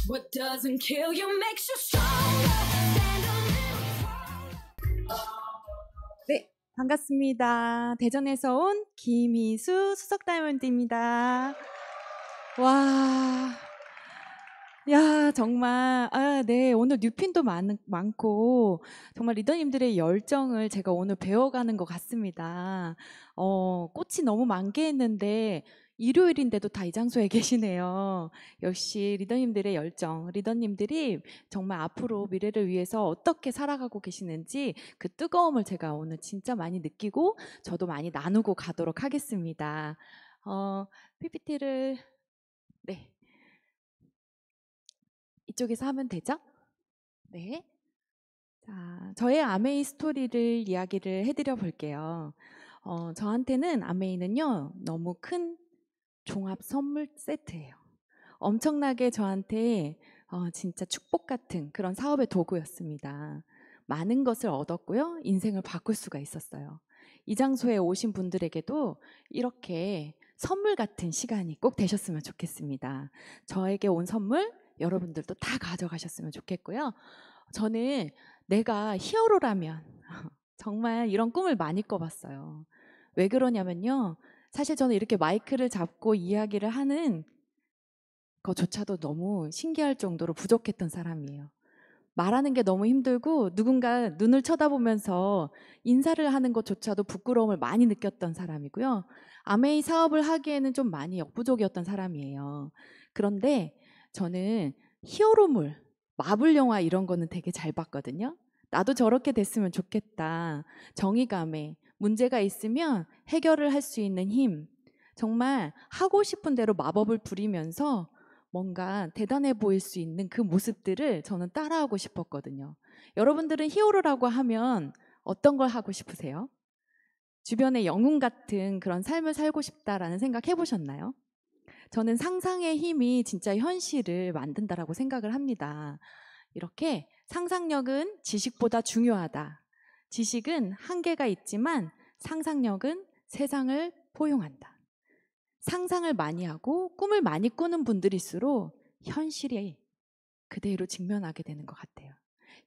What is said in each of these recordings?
What doesn't kill you makes you stronger. Stand a little taller. 네, 반갑습니다. 대전에서 온 김희수 수석 다이아몬드입니다. 와, 야, 정말, 네, 오늘 뉴핀도 많고, 정말 리더님들의 열정을 제가 오늘 배워가는 것 같습니다. 꽃이 너무 많게 했는데, 일요일인데도 다 이 장소에 계시네요. 역시 리더님들의 열정, 리더님들이 정말 앞으로 미래를 위해서 어떻게 살아가고 계시는지 그 뜨거움을 제가 오늘 진짜 많이 느끼고, 저도 많이 나누고 가도록 하겠습니다. PPT를, 네. 이쪽에서 하면 되죠? 네. 자, 저의 아메이 스토리를 이야기를 해드려 볼게요. 저한테는 아메이는요, 너무 큰 종합 선물 세트예요. 엄청나게 저한테 진짜 축복 같은 그런 사업의 도구였습니다. 많은 것을 얻었고요, 인생을 바꿀 수가 있었어요. 이 장소에 오신 분들에게도 이렇게 선물 같은 시간이 꼭 되셨으면 좋겠습니다. 저에게 온 선물 여러분들도 다 가져가셨으면 좋겠고요. 저는 내가 히어로라면 정말 이런 꿈을 많이 꿔봤어요. 왜 그러냐면요. 사실 저는 이렇게 마이크를 잡고 이야기를 하는 것조차도 너무 신기할 정도로 부족했던 사람이에요. 말하는 게 너무 힘들고 누군가 눈을 쳐다보면서 인사를 하는 것조차도 부끄러움을 많이 느꼈던 사람이고요. 아메이 사업을 하기에는 좀 많이 역부족이었던 사람이에요. 그런데 저는 히어로물, 마블 영화 이런 거는 되게 잘 봤거든요. 나도 저렇게 됐으면 좋겠다. 정의감에 문제가 있으면 해결을 할 수 있는 힘. 정말 하고 싶은 대로 마법을 부리면서 뭔가 대단해 보일 수 있는 그 모습들을 저는 따라하고 싶었거든요. 여러분들은 히어로라고 하면 어떤 걸 하고 싶으세요? 주변에 영웅 같은 그런 삶을 살고 싶다라는 생각 해보셨나요? 저는 상상의 힘이 진짜 현실을 만든다라고 생각을 합니다. 이렇게 상상력은 지식보다 중요하다. 지식은 한계가 있지만 상상력은 세상을 포용한다. 상상을 많이 하고 꿈을 많이 꾸는 분들일수록 현실에 그대로 직면하게 되는 것 같아요.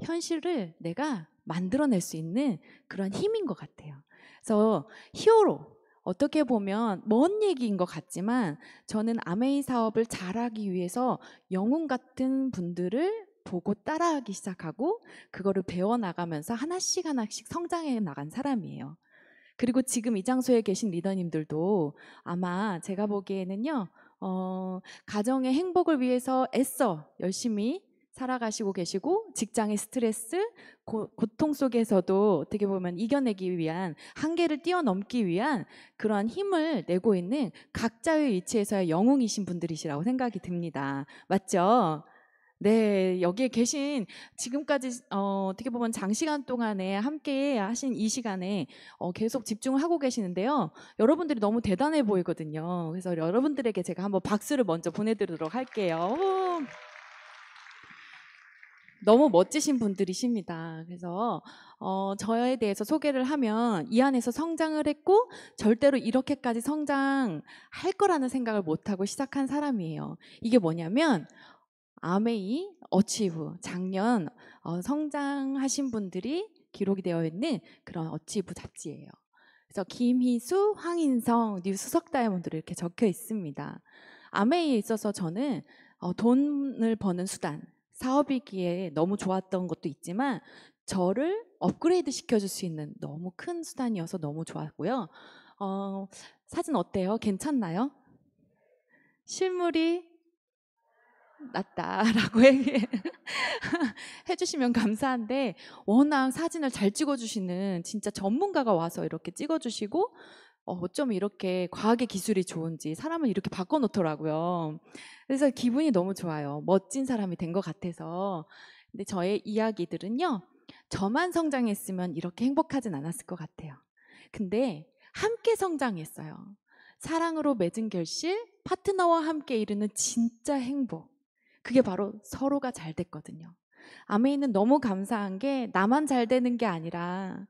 현실을 내가 만들어낼 수 있는 그런 힘인 것 같아요. 그래서 히어로, 어떻게 보면 먼 얘기인 것 같지만 저는 아메이 사업을 잘하기 위해서 영웅 같은 분들을 보고 따라하기 시작하고 그거를 배워나가면서 하나씩 하나씩 성장해 나간 사람이에요. 그리고 지금 이 장소에 계신 리더님들도 아마 제가 보기에는요, 가정의 행복을 위해서 애써 열심히 살아가시고 계시고 직장의 스트레스, 고통 속에서도 어떻게 보면 이겨내기 위한 한계를 뛰어넘기 위한 그러한 힘을 내고 있는 각자의 위치에서의 영웅이신 분들이시라고 생각이 듭니다. 맞죠? 네, 여기에 계신 지금까지 어떻게 보면 장시간 동안에 함께 하신 이 시간에 계속 집중을 하고 계시는데요. 여러분들이 너무 대단해 보이거든요. 그래서 여러분들에게 제가 한번 박수를 먼저 보내드리도록 할게요. 오. 너무 멋지신 분들이십니다. 그래서 저에 대해서 소개를 하면 이 안에서 성장을 했고 절대로 이렇게까지 성장할 거라는 생각을 못하고 시작한 사람이에요. 이게 뭐냐면 아메이 어치브 작년 성장하신 분들이 기록이 되어 있는 그런 어치브 잡지예요. 그래서 김희수, 황인성, 뉴 수석 다이아몬드로 이렇게 적혀 있습니다. 아메이에 있어서 저는 돈을 버는 수단, 사업이기에 너무 좋았던 것도 있지만 저를 업그레이드 시켜줄 수 있는 너무 큰 수단이어서 너무 좋았고요. 사진 어때요? 괜찮나요? 실물이 낫다라고 해주시면 감사한데 워낙 사진을 잘 찍어주시는 진짜 전문가가 와서 이렇게 찍어주시고 어쩜 이렇게 과학의 기술이 좋은지 사람을 이렇게 바꿔놓더라고요. 그래서 기분이 너무 좋아요. 멋진 사람이 된 것 같아서. 근데 저의 이야기들은요. 저만 성장했으면 이렇게 행복하진 않았을 것 같아요. 근데 함께 성장했어요. 사랑으로 맺은 결실, 파트너와 함께 이루는 진짜 행복. 그게 바로 서로가 잘 됐거든요. 아메이는 너무 감사한 게 나만 잘 되는 게 아니라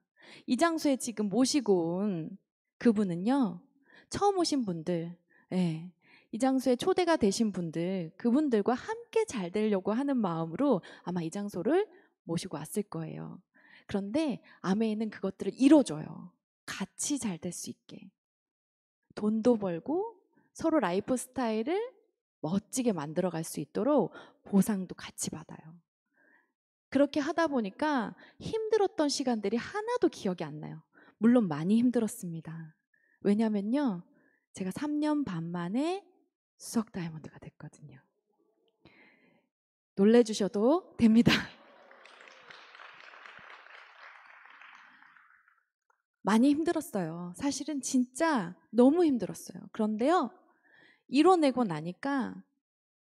이 장소에 지금 모시고 온 그분은요. 처음 오신 분들, 예, 이 장소에 초대가 되신 분들, 그분들과 함께 잘 되려고 하는 마음으로 아마 이 장소를 모시고 왔을 거예요. 그런데 아메이는 그것들을 이뤄줘요. 같이 잘 될 수 있게. 돈도 벌고 서로 라이프 스타일을 멋지게 만들어 갈 수 있도록 보상도 같이 받아요. 그렇게 하다 보니까 힘들었던 시간들이 하나도 기억이 안 나요. 물론 많이 힘들었습니다. 왜냐면요, 제가 3년 반 만에 수석 다이아몬드가 됐거든요. 놀래주셔도 됩니다. 많이 힘들었어요. 사실은 진짜 너무 힘들었어요. 그런데요, 이뤄내고 나니까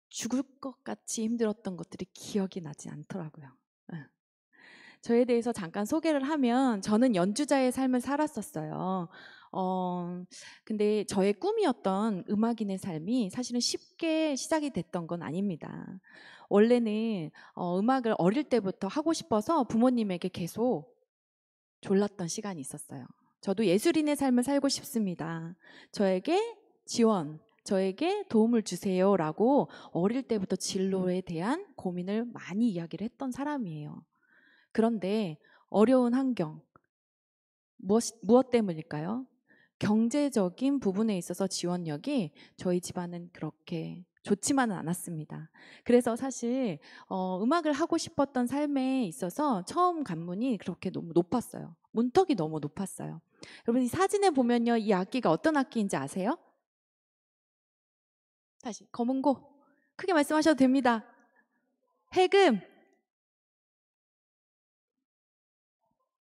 죽을 것 같이 힘들었던 것들이 기억이 나지 않더라고요. 예. 저에 대해서 잠깐 소개를 하면 저는 연주자의 삶을 살았었어요. 근데 저의 꿈이었던 음악인의 삶이 사실은 쉽게 시작이 됐던 건 아닙니다. 원래는 음악을 어릴 때부터 하고 싶어서 부모님에게 계속 졸랐던 시간이 있었어요. 저도 예술인의 삶을 살고 싶습니다. 저에게 지원, 저에게 도움을 주세요라고 어릴 때부터 진로에 대한 고민을 많이 이야기를 했던 사람이에요. 그런데 어려운 환경, 무엇 때문일까요? 경제적인 부분에 있어서 지원력이 저희 집안은 그렇게 좋지만은 않았습니다. 그래서 사실 음악을 하고 싶었던 삶에 있어서 처음 관문이 그렇게 너무 높았어요. 문턱이 너무 높았어요. 여러분 이 사진에 보면요, 이 악기가 어떤 악기인지 아세요? 다시 검은고 크게 말씀하셔도 됩니다. 해금,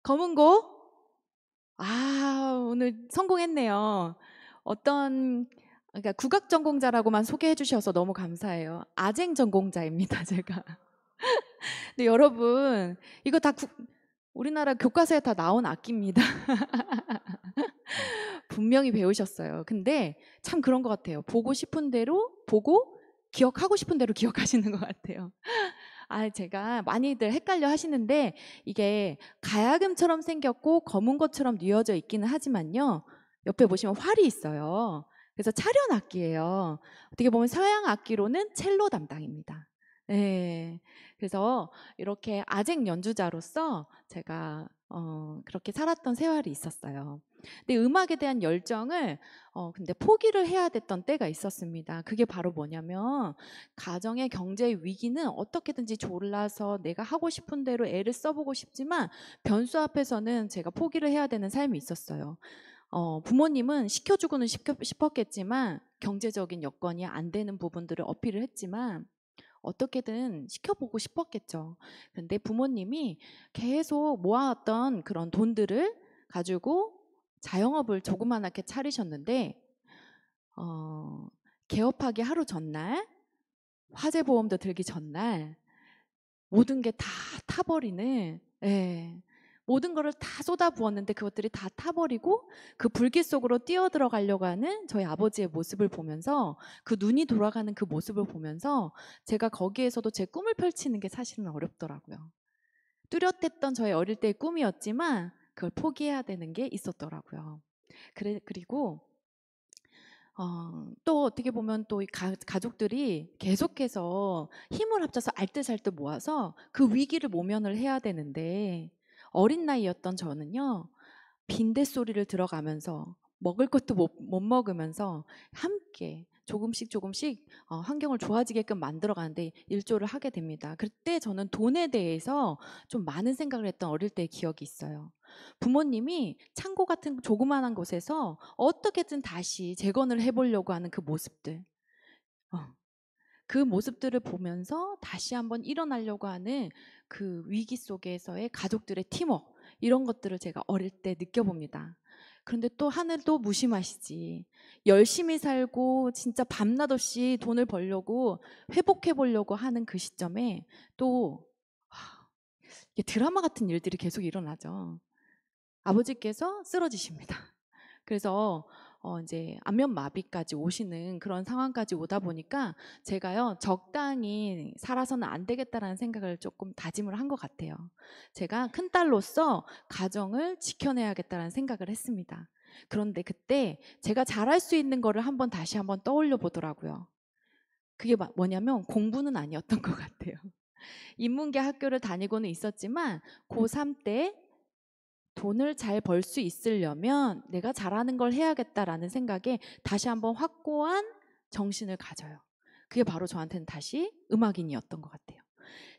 검은고. 오늘 성공했네요. 그러니까 국악 전공자라고만 소개해 주셔서 너무 감사해요. 아쟁 전공자입니다, 제가. 근데 여러분, 이거 다 우리나라 교과서에 다 나온 악기입니다. 분명히 배우셨어요. 근데 참 그런 것 같아요. 보고 싶은 대로 보고 기억하고 싶은 대로 기억하시는 것 같아요. 제가 많이들 헷갈려 하시는데 이게 가야금처럼 생겼고 검은 것처럼 뉘어져 있기는 하지만요. 옆에 보시면 활이 있어요. 그래서 차련 악기예요. 어떻게 보면 서양 악기로는 첼로 담당입니다. 네. 그래서 이렇게 아쟁 연주자로서 제가 그렇게 살았던 세월이 있었어요. 근데 음악에 대한 열정을 근데 포기를 해야 됐던 때가 있었습니다. 그게 바로 뭐냐면 가정의 경제 위기는 어떻게든지 졸라서 내가 하고 싶은 대로 애를 써보고 싶지만 변수 앞에서는 제가 포기를 해야 되는 삶이 있었어요. 부모님은 시켜주고는 싶었겠지만 경제적인 여건이 안 되는 부분들을 어필을 했지만 어떻게든 시켜보고 싶었겠죠. 그런데 부모님이 계속 모아왔던 그런 돈들을 가지고 자영업을 조그만하게 차리셨는데 개업하기 하루 전날, 화재보험도 들기 전날 모든 게 다 타버리는, 예, 모든 거를 다 쏟아부었는데 그것들이 다 타버리고 그 불길 속으로 뛰어들어가려고 하는 저희 아버지의 모습을 보면서, 그 눈이 돌아가는 그 모습을 보면서 제가 거기에서도 제 꿈을 펼치는 게 사실은 어렵더라고요. 뚜렷했던 저의 어릴 때의 꿈이었지만 그걸 포기해야 되는 게 있었더라고요. 그리고 또 어떻게 보면 또 가족들이 계속해서 힘을 합쳐서 알뜰살뜰 모아서 그 위기를 모면을 해야 되는데 어린 나이였던 저는요, 빈대소리를 들어가면서 먹을 것도 못 먹으면서 함께 조금씩 환경을 좋아지게끔 만들어가는데 일조를 하게 됩니다. 그때 저는 돈에 대해서 좀 많은 생각을 했던 어릴 때의 기억이 있어요. 부모님이 창고 같은 조그만한 곳에서 어떻게든 다시 재건을 해보려고 하는 그 모습들, 어, 그 모습들을 보면서 다시 한번 일어나려고 하는 그 위기 속에서의 가족들의 팀워크, 이런 것들을 제가 어릴 때 느껴봅니다. 그런데 또 하늘도 무심하시지. 열심히 살고 진짜 밤낮 없이 돈을 벌려고 회복해 보려고 하는 그 시점에 또 이게 드라마 같은 일들이 계속 일어나죠. 아버지께서 쓰러지십니다. 그래서 이제 안면 마비까지 오시는 그런 상황까지 오다 보니까 제가요, 적당히 살아서는 안 되겠다라는 생각을 조금 다짐을 한 것 같아요. 제가 큰딸로서 가정을 지켜내야겠다라는 생각을 했습니다. 그런데 그때 제가 잘할 수 있는 거를 다시 한번 떠올려 보더라고요. 그게 뭐냐면 공부는 아니었던 것 같아요. 인문계 학교를 다니고는 있었지만 고3 때 돈을 잘 벌 수 있으려면 내가 잘하는 걸 해야겠다라는 생각에 다시 한번 확고한 정신을 가져요. 그게 바로 저한테는 다시 음악인이었던 것 같아요.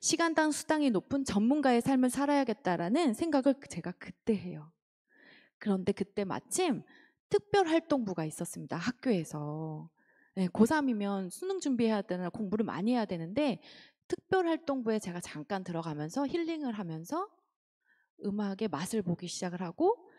시간당 수당이 높은 전문가의 삶을 살아야겠다라는 생각을 제가 그때 해요. 그런데 그때 마침 특별활동부가 있었습니다. 학교에서. 네, 고3이면 수능 준비해야 되나 공부를 많이 해야 되는데 특별활동부에 제가 잠깐 들어가면서 힐링을 하면서 음악의 맛을 보기 시작을 하고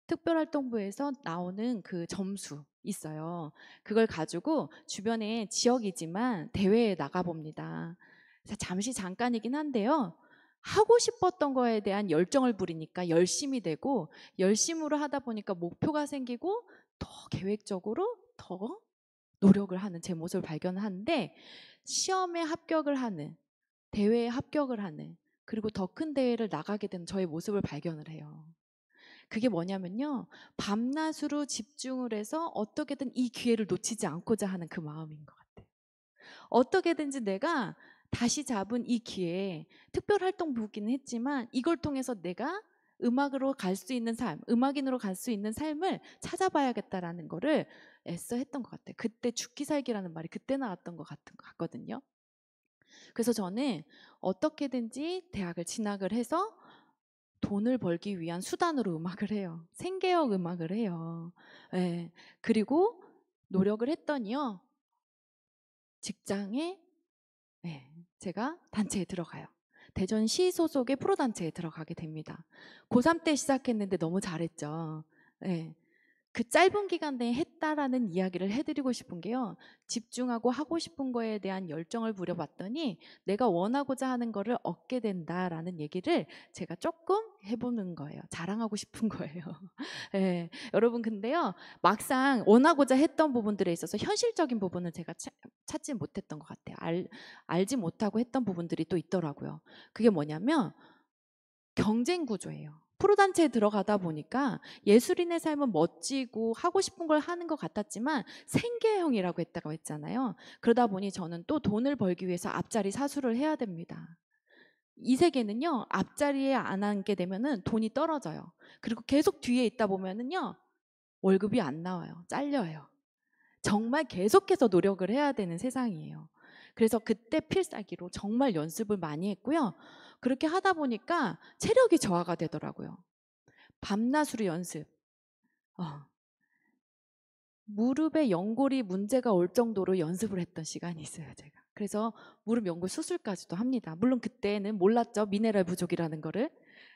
특별활동부에서 나오는 그 점수 있어요. 그걸 가지고 주변에 지역이지만 대회에 나가봅니다. 그래서 잠깐이긴 한데요. 하고 싶었던 거에 대한 열정을 부리니까 열심히 되고 열심으로 하다 보니까 목표가 생기고 더 계획적으로 더 노력을 하는 제 모습을 발견하는데 시험에 합격을 하는 대회에 합격을 하는 그리고 더 큰 대회를 나가게 되는 저의 모습을 발견을 해요. 그게 뭐냐면요. 밤낮으로 집중을 해서 어떻게든 이 기회를 놓치지 않고자 하는 그 마음인 것 같아요. 어떻게든지 내가 다시 잡은 이 기회에 특별활동부기는 했지만 이걸 통해서 내가 음악으로 갈 수 있는 삶, 음악인으로 갈 수 있는 삶을 찾아봐야겠다라는 거를 애써 했던 것 같아요. 그때 죽기 살기라는 말이 그때 나왔던 것 같거든요. 그래서 저는 어떻게든지 대학을 진학을 해서 돈을 벌기 위한 수단으로 음악을 해요. 생계형 음악을 해요. 예. 그리고 노력을 했더니요. 직장에 제가 단체에 들어가요. 대전시 소속의 프로단체에 들어가게 됩니다. 고3 때 시작했는데 너무 잘했죠. 예. 그 짧은 기간 내에 했다라는 이야기를 해드리고 싶은 게요. 집중하고 하고 싶은 거에 대한 열정을 부려봤더니 내가 원하고자 하는 거를 얻게 된다라는 얘기를 제가 조금 해보는 거예요. 자랑하고 싶은 거예요. 예. 여러분 근데요. 막상 원하고자 했던 부분들에 있어서 현실적인 부분은 제가 찾지 못했던 것 같아요. 알지 못하고 했던 부분들이 또 있더라고요. 그게 뭐냐면 경쟁 구조예요. 프로단체에 들어가다 보니까 예술인의 삶은 멋지고 하고 싶은 걸 하는 것 같았지만 생계형이라고 했잖아요. 그러다 보니 저는 또 돈을 벌기 위해서 앞자리 사수를 해야 됩니다. 이 세계는요, 앞자리에 안 앉게 되면은 돈이 떨어져요. 그리고 계속 뒤에 있다 보면은요, 월급이 안 나와요. 잘려요. 정말 계속해서 노력을 해야 되는 세상이에요. 그래서 그때 필살기로 정말 연습을 많이 했고요. 그렇게 하다 보니까 체력이 저하가 되더라고요. 밤낮으로 연습. 무릎에 연골이 문제가 올 정도로 연습을 했던 시간이 있어요, 제가. 그래서 무릎 연골 수술까지도 합니다. 물론 그때는 몰랐죠. 미네랄 부족이라는 거를.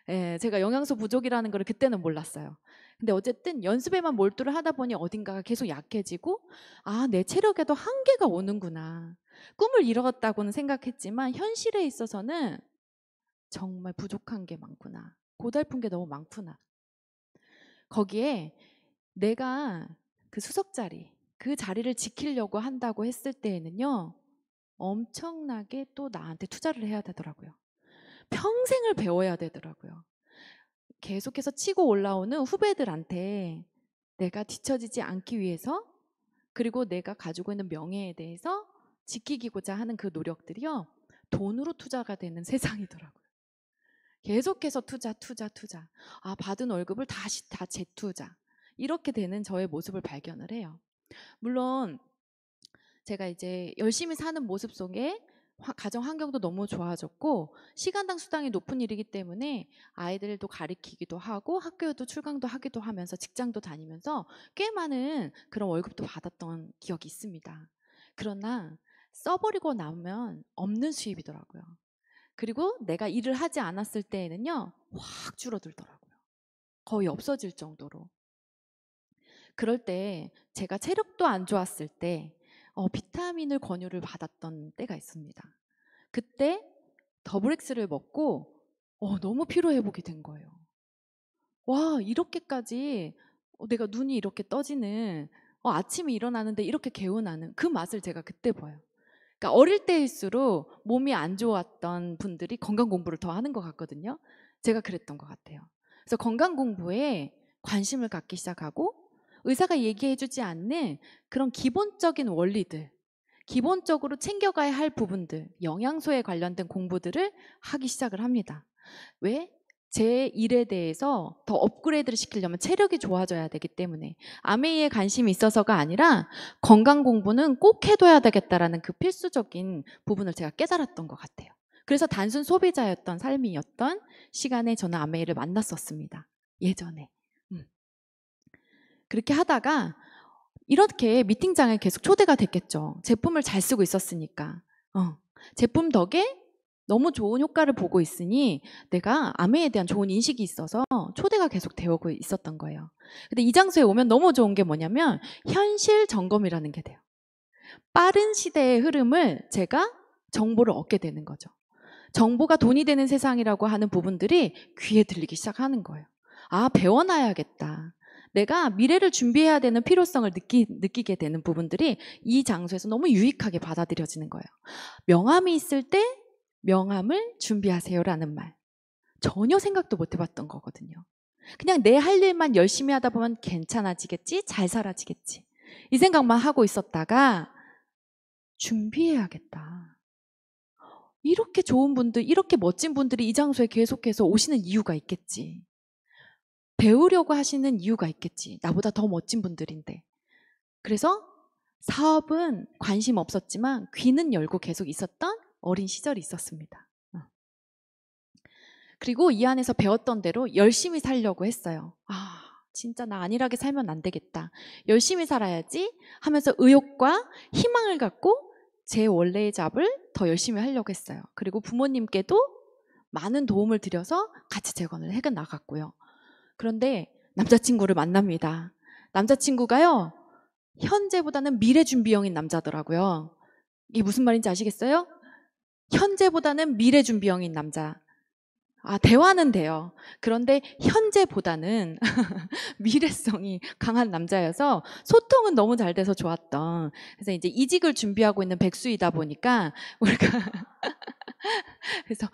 예, 제가 영양소 부족이라는 거를 그때는 몰랐어요. 근데 어쨌든 연습에만 몰두를 하다 보니 어딘가가 계속 약해지고 아, 내 체력에도 한계가 오는구나. 꿈을 이뤘다고는 생각했지만 현실에 있어서는 정말 부족한 게 많구나. 고달픈 게 너무 많구나. 거기에 내가 그 수석 자리, 그 자리를 지키려고 한다고 했을 때에는요. 엄청나게 또 나한테 투자를 해야 되더라고요. 평생을 배워야 되더라고요. 계속해서 치고 올라오는 후배들한테 내가 뒤처지지 않기 위해서 그리고 내가 가지고 있는 명예에 대해서 지키고자 하는 그 노력들이요. 돈으로 투자가 되는 세상이더라고요. 계속해서 투자. 아, 받은 월급을 다시 다 재투자. 이렇게 되는 저의 모습을 발견을 해요. 물론 제가 이제 열심히 사는 모습 속에 가정 환경도 너무 좋아졌고 시간당 수당이 높은 일이기 때문에 아이들도 가리키기도 하고 학교에도 출강도 하기도 하면서 직장도 다니면서 꽤 많은 그런 월급도 받았던 기억이 있습니다. 그러나 써버리고 나면 없는 수입이더라고요. 그리고 내가 일을 하지 않았을 때에는요 확 줄어들더라고요. 거의 없어질 정도로. 그럴 때 제가 체력도 안 좋았을 때 비타민을 권유를 받았던 때가 있습니다. 그때 더블엑스를 먹고 너무 피로 회복이 된 거예요. 와, 이렇게까지 내가 눈이 이렇게 떠지는 아침에 일어나는데 이렇게 개운하는 그 맛을 제가 그때 봐요. 그러니까 어릴 때일수록 몸이 안 좋았던 분들이 건강 공부를 더 하는 것 같거든요. 제가 그랬던 것 같아요. 그래서 건강 공부에 관심을 갖기 시작하고 의사가 얘기해주지 않는 그런 기본적인 원리들, 기본적으로 챙겨가야 할 부분들, 영양소에 관련된 공부들을 하기 시작을 합니다. 왜? 제 일에 대해서 더 업그레이드를 시키려면 체력이 좋아져야 되기 때문에 아메이에 관심이 있어서가 아니라 건강 공부는 꼭 해둬야 되겠다라는 그 필수적인 부분을 제가 깨달았던 것 같아요. 그래서 단순 소비자였던 삶이었던 시간에 저는 아메이를 만났었습니다. 예전에. 그렇게 하다가 이렇게 미팅장에 계속 초대가 됐겠죠. 제품을 잘 쓰고 있었으니까. 제품 덕에 너무 좋은 효과를 보고 있으니 내가 아메에 대한 좋은 인식이 있어서 초대가 계속 되고 있었던 거예요. 근데 이 장소에 오면 너무 좋은 게 뭐냐면 현실 점검이라는 게 돼요. 빠른 시대의 흐름을 제가 정보를 얻게 되는 거죠. 정보가 돈이 되는 세상이라고 하는 부분들이 귀에 들리기 시작하는 거예요. 아, 배워놔야겠다. 내가 미래를 준비해야 되는 필요성을 느끼게 되는 부분들이 이 장소에서 너무 유익하게 받아들여지는 거예요. 명함이 있을 때 명함을 준비하세요라는 말. 전혀 생각도 못 해봤던 거거든요. 그냥 내 할 일만 열심히 하다 보면 괜찮아지겠지, 잘 살아지겠지. 이 생각만 하고 있었다가 준비해야겠다. 이렇게 좋은 분들, 이렇게 멋진 분들이 이 장소에 계속해서 오시는 이유가 있겠지. 배우려고 하시는 이유가 있겠지. 나보다 더 멋진 분들인데. 그래서 사업은 관심 없었지만 귀는 열고 계속 있었던 어린 시절이 있었습니다. 그리고 이 안에서 배웠던 대로 열심히 살려고 했어요. 아, 진짜 나 안일하게 살면 안 되겠다. 열심히 살아야지 하면서 의욕과 희망을 갖고 제 원래의 잡을 더 열심히 하려고 했어요. 그리고 부모님께도 많은 도움을 드려서 같이 재건을 해 나갔고요. 그런데 남자친구를 만납니다. 남자친구가요, 현재보다는 미래 준비형인 남자더라고요. 이게 무슨 말인지 아시겠어요? 현재보다는 미래 준비형인 남자. 아, 대화는 돼요. 그런데 현재보다는 미래성이 강한 남자여서 소통은 너무 잘 돼서 좋았던. 그래서 이제 이직을 준비하고 있는 백수이다 보니까 우리가 그래서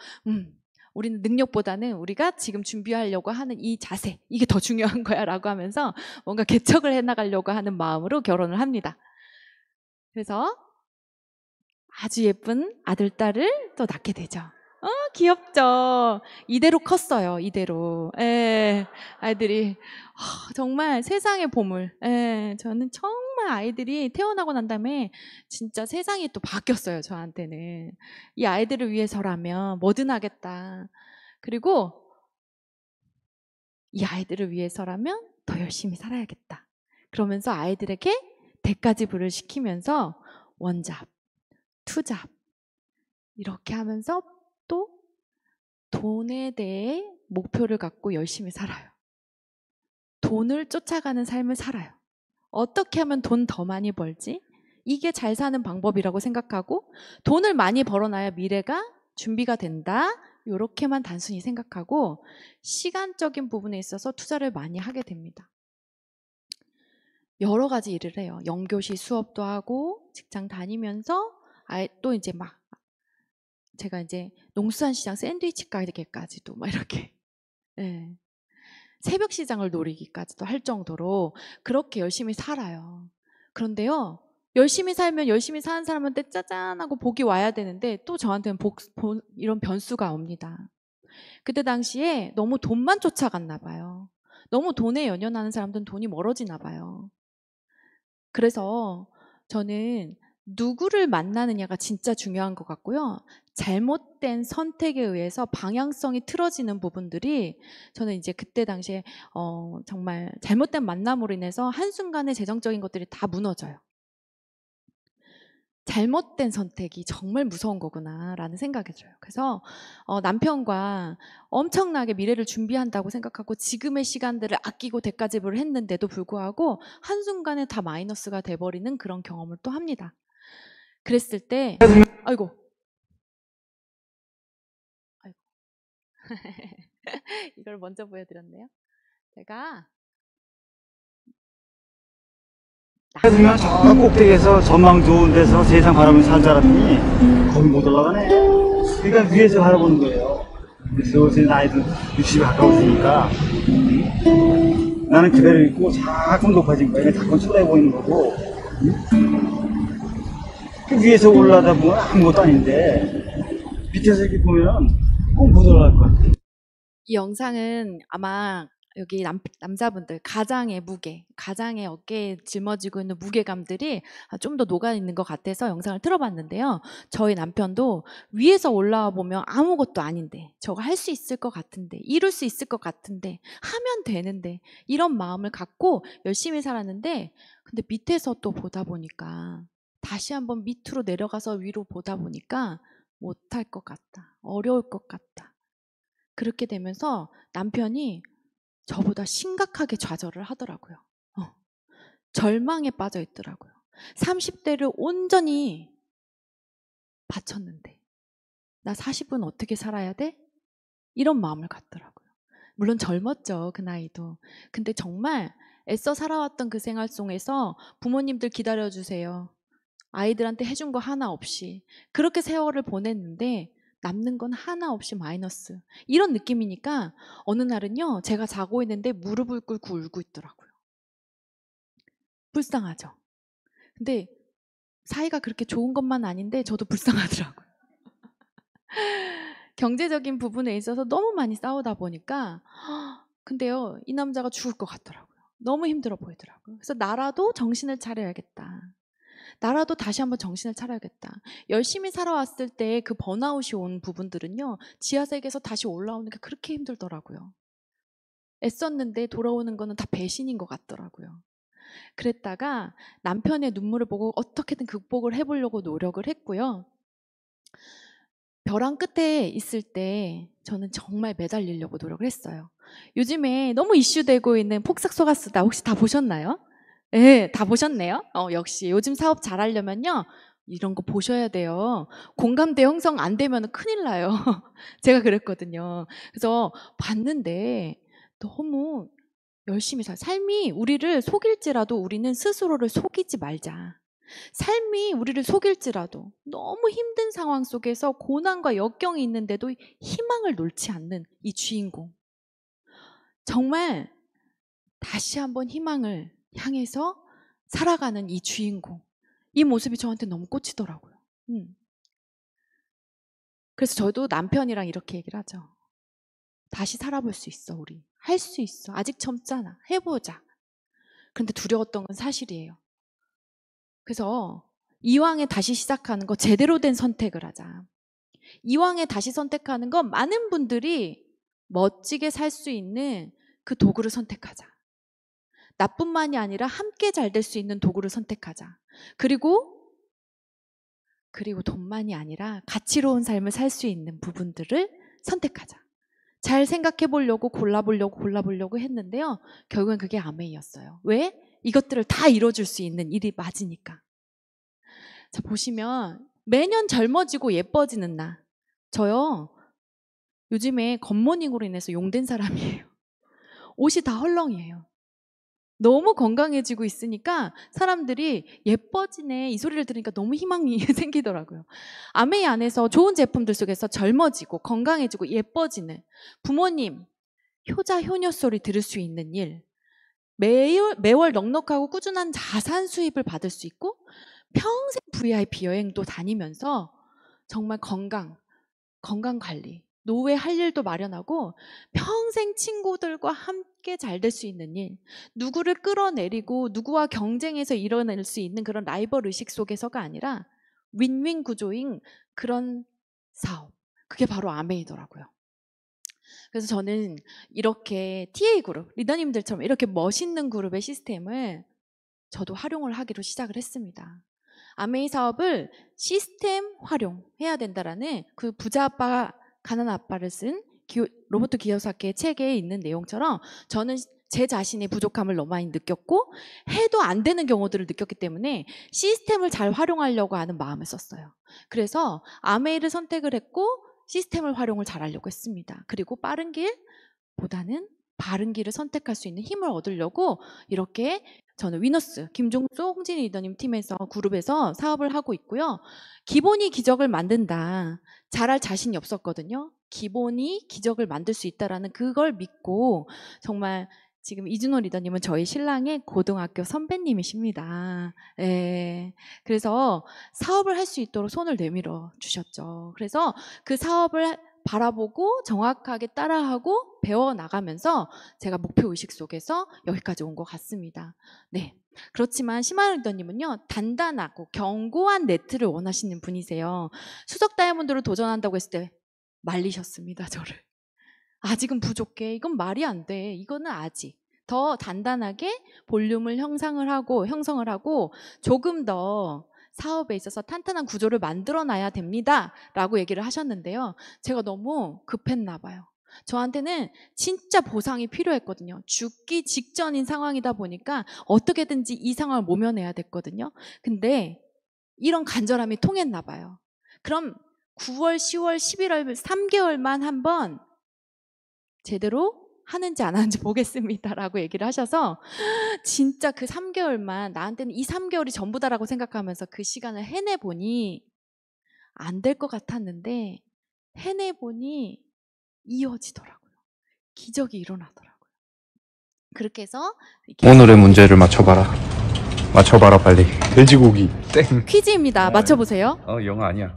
우리는 능력보다는 우리가 지금 준비하려고 하는 이 자세, 이게 더 중요한 거야 라고 하면서 뭔가 개척을 해나가려고 하는 마음으로 결혼을 합니다. 그래서 아주 예쁜 아들, 딸을 또 낳게 되죠. 귀엽죠. 이대로 컸어요. 이대로. 아이들이 정말 세상의 보물. 저는 정말 아이들이 태어나고 난 다음에 진짜 세상이 또 바뀌었어요. 저한테는. 이 아이들을 위해서라면 뭐든 하겠다. 그리고 이 아이들을 위해서라면 더 열심히 살아야겠다. 그러면서 아이들에게 대가지불을 시키면서 원잡, 투잡 이렇게 하면서 또 돈에 대해 목표를 갖고 열심히 살아요. 돈을 쫓아가는 삶을 살아요. 어떻게 하면 돈 더 많이 벌지? 이게 잘 사는 방법이라고 생각하고 돈을 많이 벌어놔야 미래가 준비가 된다. 이렇게만 단순히 생각하고 시간적인 부분에 있어서 투자를 많이 하게 됩니다. 여러 가지 일을 해요. 영교시 수업도 하고 직장 다니면서 또 이제 막 제가 이제 농수산시장 샌드위치 가게까지도 막 이렇게 새벽 시장을 노리기까지도 할 정도로 그렇게 열심히 살아요. 그런데요, 열심히 살면 열심히 사는 사람한테 짜잔 하고 복이 와야 되는데 또 저한테는 이런 변수가 옵니다. 그때 당시에 너무 돈만 쫓아갔나 봐요. 너무 돈에 연연하는 사람들은 돈이 멀어지나 봐요. 그래서 저는 누구를 만나느냐가 진짜 중요한 것 같고요. 잘못된 선택에 의해서 방향성이 틀어지는 부분들이 저는 이제 그때 당시에 정말 잘못된 만남으로 인해서 한순간에 재정적인 것들이 다 무너져요. 잘못된 선택이 정말 무서운 거구나 라는 생각이 들어요. 그래서 남편과 엄청나게 미래를 준비한다고 생각하고 지금의 시간들을 아끼고 대가지불을 했는데도 불구하고 한순간에 다 마이너스가 돼버리는 그런 경험을 또 합니다. 그랬을 때 아이고 이걸 먼저 보여드렸네요. 제가 그냥 저 꼭대기에서 전망 좋은 데서 세상 바라보면서 살 줄 알았더니 거기 못 올라가네. 그러니까 위에서 바라보는 거예요. 그래서 제 나이도 60에 가까웠으니까 나는 그대로 있고 자꾸 높아진 거야. 자꾸 쳐다보이는 거고. 그 위에서 올라다 보면 아무것도 아닌데 밑에서 이렇게 보면 꼭 못 올라갈 것 같아. 이 영상은 아마 여기 남자분들 가장의 무게, 가장의 어깨에 짊어지고 있는 무게감들이 좀 더 녹아있는 것 같아서 영상을 틀어봤는데요. 저희 남편도 위에서 올라와 보면 아무것도 아닌데, 저거 할 수 있을 것 같은데, 이룰 수 있을 것 같은데, 하면 되는데, 이런 마음을 갖고 열심히 살았는데, 근데 밑에서 또 보다 보니까 다시 한번 밑으로 내려가서 위로 보다 보니까 못할 것 같다, 어려울 것 같다. 그렇게 되면서 남편이 저보다 심각하게 좌절을 하더라고요. 절망에 빠져 있더라고요. 30대를 온전히 바쳤는데 나 40은 어떻게 살아야 돼? 이런 마음을 갖더라고요. 물론 젊었죠, 그 나이도. 근데 정말 애써 살아왔던 그 생활 속에서 부모님들 기다려주세요, 아이들한테 해준 거 하나 없이 그렇게 세월을 보냈는데 남는 건 하나 없이 마이너스, 이런 느낌이니까 어느 날은요 제가 자고 있는데 무릎을 꿇고 울고 있더라고요. 불쌍하죠. 근데 사이가 그렇게 좋은 것만 아닌데 저도 불쌍하더라고요. 경제적인 부분에 있어서 너무 많이 싸우다 보니까 근데요 이 남자가 죽을 것 같더라고요. 너무 힘들어 보이더라고요. 그래서 나라도 정신을 차려야겠다. 나라도 다시 한번 정신을 차려야겠다. 열심히 살아왔을 때 그 번아웃이 온 부분들은요 지하세계에서 다시 올라오는 게 그렇게 힘들더라고요. 애썼는데 돌아오는 거는 다 배신인 것 같더라고요. 그랬다가 남편의 눈물을 보고 어떻게든 극복을 해보려고 노력을 했고요. 벼랑 끝에 있을 때 저는 정말 매달리려고 노력을 했어요. 요즘에 너무 이슈되고 있는 폭삭 속았수다 혹시 다 보셨나요? 네, 다 보셨네요. 역시 요즘 사업 잘하려면요 이런 거 보셔야 돼요. 공감대 형성 안 되면 큰일 나요. 제가 그랬거든요. 그래서 봤는데 너무 열심히 삶이 우리를 속일지라도 우리는 스스로를 속이지 말자. 삶이 우리를 속일지라도 너무 힘든 상황 속에서 고난과 역경이 있는데도 희망을 놓지 않는 이 주인공. 정말 다시 한번 희망을 향해서 살아가는 이 주인공. 이 모습이 저한테 너무 꽂히더라고요. 그래서 저도 남편이랑 이렇게 얘기를 하죠. 다시 살아볼 수 있어, 우리. 할 수 있어. 아직 젊잖아. 해보자. 그런데 두려웠던 건 사실이에요. 그래서 이왕에 다시 시작하는 거 제대로 된 선택을 하자. 이왕에 다시 선택하는 건 많은 분들이 멋지게 살 수 있는 그 도구를 선택하자. 나뿐만이 아니라 함께 잘 될 수 있는 도구를 선택하자. 그리고 돈만이 아니라 가치로운 삶을 살 수 있는 부분들을 선택하자. 잘 생각해 보려고 골라보려고 했는데요. 결국엔 그게 아메이였어요. 왜? 이것들을 다 이뤄줄 수 있는 일이 맞으니까. 자, 보시면 매년 젊어지고 예뻐지는 나. 저요 요즘에 겉모닝으로 인해서 용된 사람이에요. 옷이 다 헐렁이에요. 너무 건강해지고 있으니까 사람들이 예뻐지네 이 소리를 들으니까 너무 희망이 생기더라고요. 아메이 안에서 좋은 제품들 속에서 젊어지고 건강해지고 예뻐지는 부모님 효자 효녀 소리 들을 수 있는 일, 매월 넉넉하고 꾸준한 자산 수입을 받을 수 있고 평생 VIP 여행도 다니면서 정말 건강 관리, 노후에 할 일도 마련하고 평생 친구들과 함께 잘 될 수 있는 일, 누구를 끌어내리고 누구와 경쟁해서 이뤄낼 수 있는 그런 라이벌 의식 속에서가 아니라 윈윈 구조인 그런 사업, 그게 바로 아메이더라고요. 그래서 저는 이렇게 TA 그룹, 리더님들처럼 이렇게 멋있는 그룹의 시스템을 저도 활용을 하기로 시작을 했습니다. 아메이 사업을 시스템 활용해야 된다라는 그 부자 아빠 가난 아빠를 쓴 로버트 기요사키의 책에 있는 내용처럼 저는 제 자신의 부족함을 너무 많이 느꼈고 해도 안 되는 경우들을 느꼈기 때문에 시스템을 잘 활용하려고 하는 마음을 썼어요. 그래서 아메이를 선택을 했고 시스템을 활용을 잘하려고 했습니다. 그리고 빠른 길보다는 바른 길을 선택할 수 있는 힘을 얻으려고 이렇게 저는 위너스, 김종수, 홍진희 리더님 팀에서 그룹에서 사업을 하고 있고요. 기본이 기적을 만든다. 잘할 자신이 없었거든요. 기본이 기적을 만들 수 있다라는 그걸 믿고 정말 지금 이준호 리더님은 저희 신랑의 고등학교 선배님이십니다. 예. 그래서 사업을 할 수 있도록 손을 내밀어 주셨죠. 그래서 그 사업을 바라보고 정확하게 따라하고 배워나가면서 제가 목표의식 속에서 여기까지 온 것 같습니다. 네. 그렇지만 심한 리더님은요, 단단하고 견고한 네트를 원하시는 분이세요. 수석 다이아몬드로 도전한다고 했을 때 말리셨습니다, 저를. 아직은 부족해. 이건 말이 안 돼. 이거는 아직. 더 단단하게 볼륨을 형성을 하고 조금 더 사업에 있어서 탄탄한 구조를 만들어 놔야 됩니다. 라고 얘기를 하셨는데요. 제가 너무 급했나 봐요. 저한테는 진짜 보상이 필요했거든요. 죽기 직전인 상황이다 보니까 어떻게든지 이 상황을 모면해야 됐거든요. 근데 이런 간절함이 통했나 봐요. 그럼 9월, 10월, 11월 3개월만 한번 제대로 하는지 안 하는지 보겠습니다라고 얘기를 하셔서 진짜 그 3개월만 나한테는 이 3개월이 전부다라고 생각하면서 그 시간을 해내보니 안 될 것 같았는데 해내보니 이어지더라고요. 기적이 일어나더라고요. 그렇게 해서 오늘의 문제를 맞춰봐라. 맞춰봐라 빨리. 돼지고기. 땡. 퀴즈입니다. 맞춰보세요. 영어 아니야.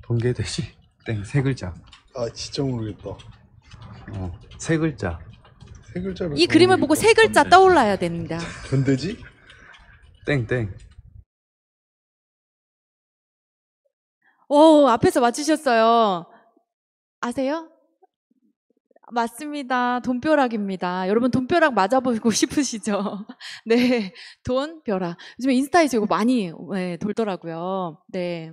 번개돼지. 땡. 세 글자. 아 진짜 모르겠다. 세 글자. 세 글자를. 이 그림을 보고 세 글자 떠올라야 됩니다. 견돼지? 땡. 오, 앞에서 맞추셨어요. 아세요? 맞습니다. 돈벼락입니다. 여러분 돈벼락 맞아보고 싶으시죠? 네, 돈벼락. 요즘에 인스타에서 이거 많이 돌더라고요. 네.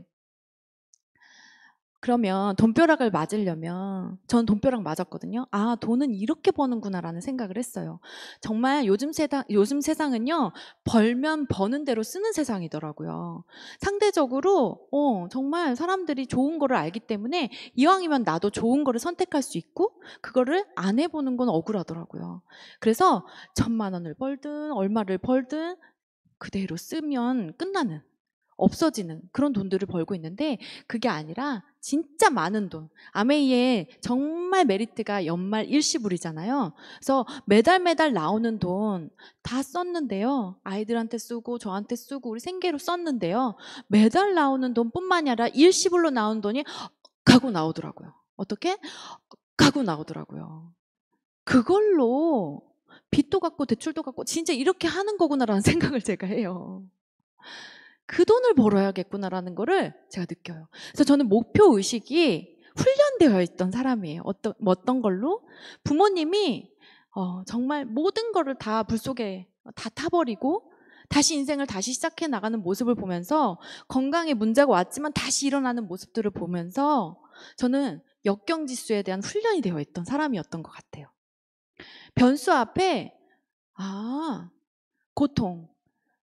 그러면 돈벼락을 맞으려면 전 돈벼락 맞았거든요. 아, 돈은 이렇게 버는구나라는 생각을 했어요. 정말 요즘 세상은요, 벌면 버는 대로 쓰는 세상이더라고요. 상대적으로 정말 사람들이 좋은 거를 알기 때문에 이왕이면 나도 좋은 거를 선택할 수 있고 그거를 안 해보는 건 억울하더라고요. 그래서 1,000만 원을 벌든 얼마를 벌든 그대로 쓰면 끝나는, 없어지는 그런 돈들을 벌고 있는데 그게 아니라 진짜 많은 돈. 아메이에 정말 메리트가 연말 일시불이잖아요. 그래서 매달 나오는 돈 다 썼는데요. 아이들한테 쓰고 저한테 쓰고 우리 생계로 썼는데요. 매달 나오는 돈뿐만이 아니라 일시불로 나오는 돈이 가고 나오더라고요. 어떻게? 가고 나오더라고요. 그걸로 빚도 갚고 대출도 갚고 진짜 이렇게 하는 거구나라는 생각을 제가 해요. 그 돈을 벌어야겠구나라는 거를 제가 느껴요. 그래서 저는 목표의식이 훈련되어 있던 사람이에요. 어떤 걸로? 부모님이 정말 모든 거를 다 불 속에 다 타버리고 다시 인생을 다시 시작해 나가는 모습을 보면서 건강에 문제가 왔지만 다시 일어나는 모습들을 보면서 저는 역경지수에 대한 훈련이 되어 있던 사람이었던 것 같아요. 변수 앞에 고통,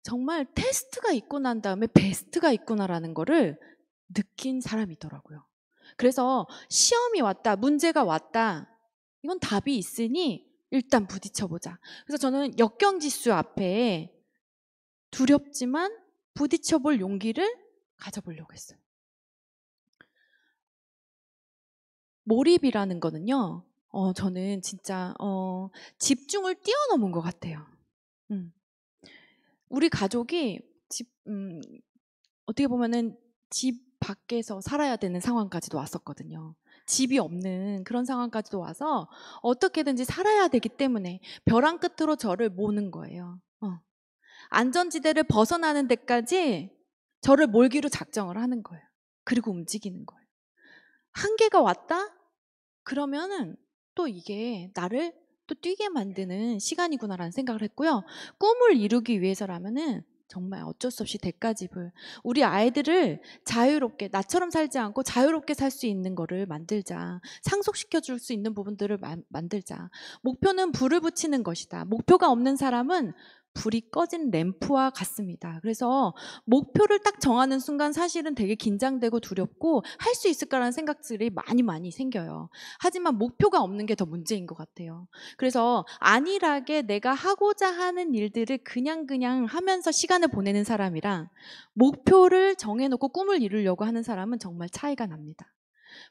정말 테스트가 있고 난 다음에 베스트가 있구나라는 거를 느낀 사람이더라고요. 그래서 시험이 왔다, 문제가 왔다, 이건 답이 있으니 일단 부딪혀보자. 그래서 저는 역경지수 앞에 두렵지만 부딪혀볼 용기를 가져보려고 했어요. 몰입이라는 거는요, 저는 진짜 집중을 뛰어넘은 것 같아요. 우리 가족이 어떻게 보면은 집 밖에서 살아야 되는 상황까지도 왔었거든요. 집이 없는 그런 상황까지도 와서 어떻게든지 살아야 되기 때문에 벼랑 끝으로 저를 모는 거예요. 안전지대를 벗어나는 데까지 저를 몰기로 작정을 하는 거예요. 그리고 움직이는 거예요. 한계가 왔다? 그러면은 또 이게 나를 또 뛰게 만드는 시간이구나라는 생각을 했고요. 꿈을 이루기 위해서라면은 정말 어쩔 수 없이 대가집을, 우리 아이들을 자유롭게, 나처럼 살지 않고 자유롭게 살 수 있는 거를 만들자. 상속시켜 줄 수 있는 부분들을 만들자. 목표는 불을 붙이는 것이다. 목표가 없는 사람은 불이 꺼진 램프와 같습니다. 그래서 목표를 딱 정하는 순간 사실은 되게 긴장되고 두렵고 할 수 있을까라는 생각들이 많이 생겨요. 하지만 목표가 없는 게 더 문제인 것 같아요. 그래서 안일하게 내가 하고자 하는 일들을 그냥 하면서 시간을 보내는 사람이랑 목표를 정해놓고 꿈을 이루려고 하는 사람은 정말 차이가 납니다.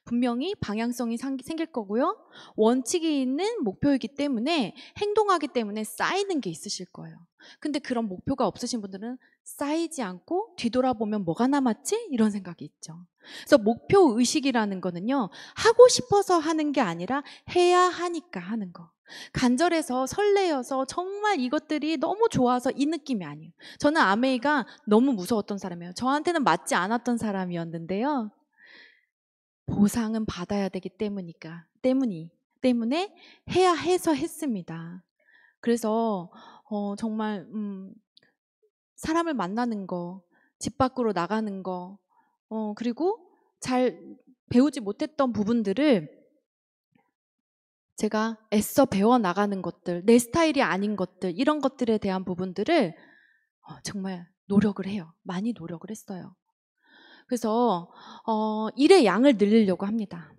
분명히 방향성이 생길 거고요. 원칙이 있는 목표이기 때문에 행동하기 때문에 쌓이는 게 있으실 거예요. 근데 그런 목표가 없으신 분들은 쌓이지 않고 뒤돌아보면 뭐가 남았지? 이런 생각이 있죠. 그래서 목표 의식이라는 거는요, 하고 싶어서 하는 게 아니라 해야 하니까 하는 거. 간절해서 설레어서 정말 이것들이 너무 좋아서 이 느낌이 아니에요. 저는 아메이가 너무 무서웠던 사람이에요. 저한테는 맞지 않았던 사람이었는데요. 보상은 받아야 되기 때문에 해야 해서 했습니다. 그래서 정말 사람을 만나는 거, 집 밖으로 나가는 거, 그리고 잘 배우지 못했던 부분들을 제가 애써 배워 나가는 것들, 내 스타일이 아닌 것들, 이런 것들에 대한 부분들을 정말 노력을 해요. 많이 노력을 했어요. 그래서 일의 양을 늘리려고 합니다.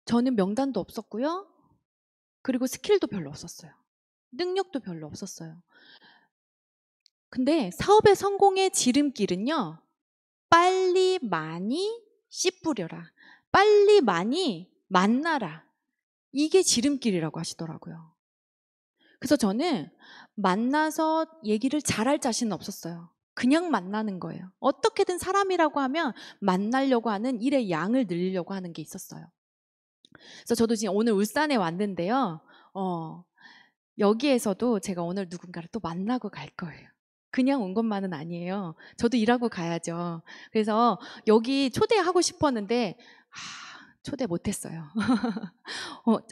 저는 명단도 없었고요. 그리고 스킬도 별로 없었어요. 능력도 별로 없었어요. 근데 사업의 성공의 지름길은요, 빨리 많이 씨 뿌려라, 빨리 많이 만나라, 이게 지름길이라고 하시더라고요. 그래서 저는 만나서 얘기를 잘할 자신은 없었어요. 그냥 만나는 거예요. 어떻게든 사람이라고 하면 만나려고 하는 일의 양을 늘리려고 하는 게 있었어요. 그래서 저도 지금 오늘 울산에 왔는데요. 여기에서도 제가 오늘 누군가를 또 만나고 갈 거예요. 그냥 온 것만은 아니에요. 저도 일하고 가야죠. 그래서 여기 초대하고 싶었는데 초대 못했어요.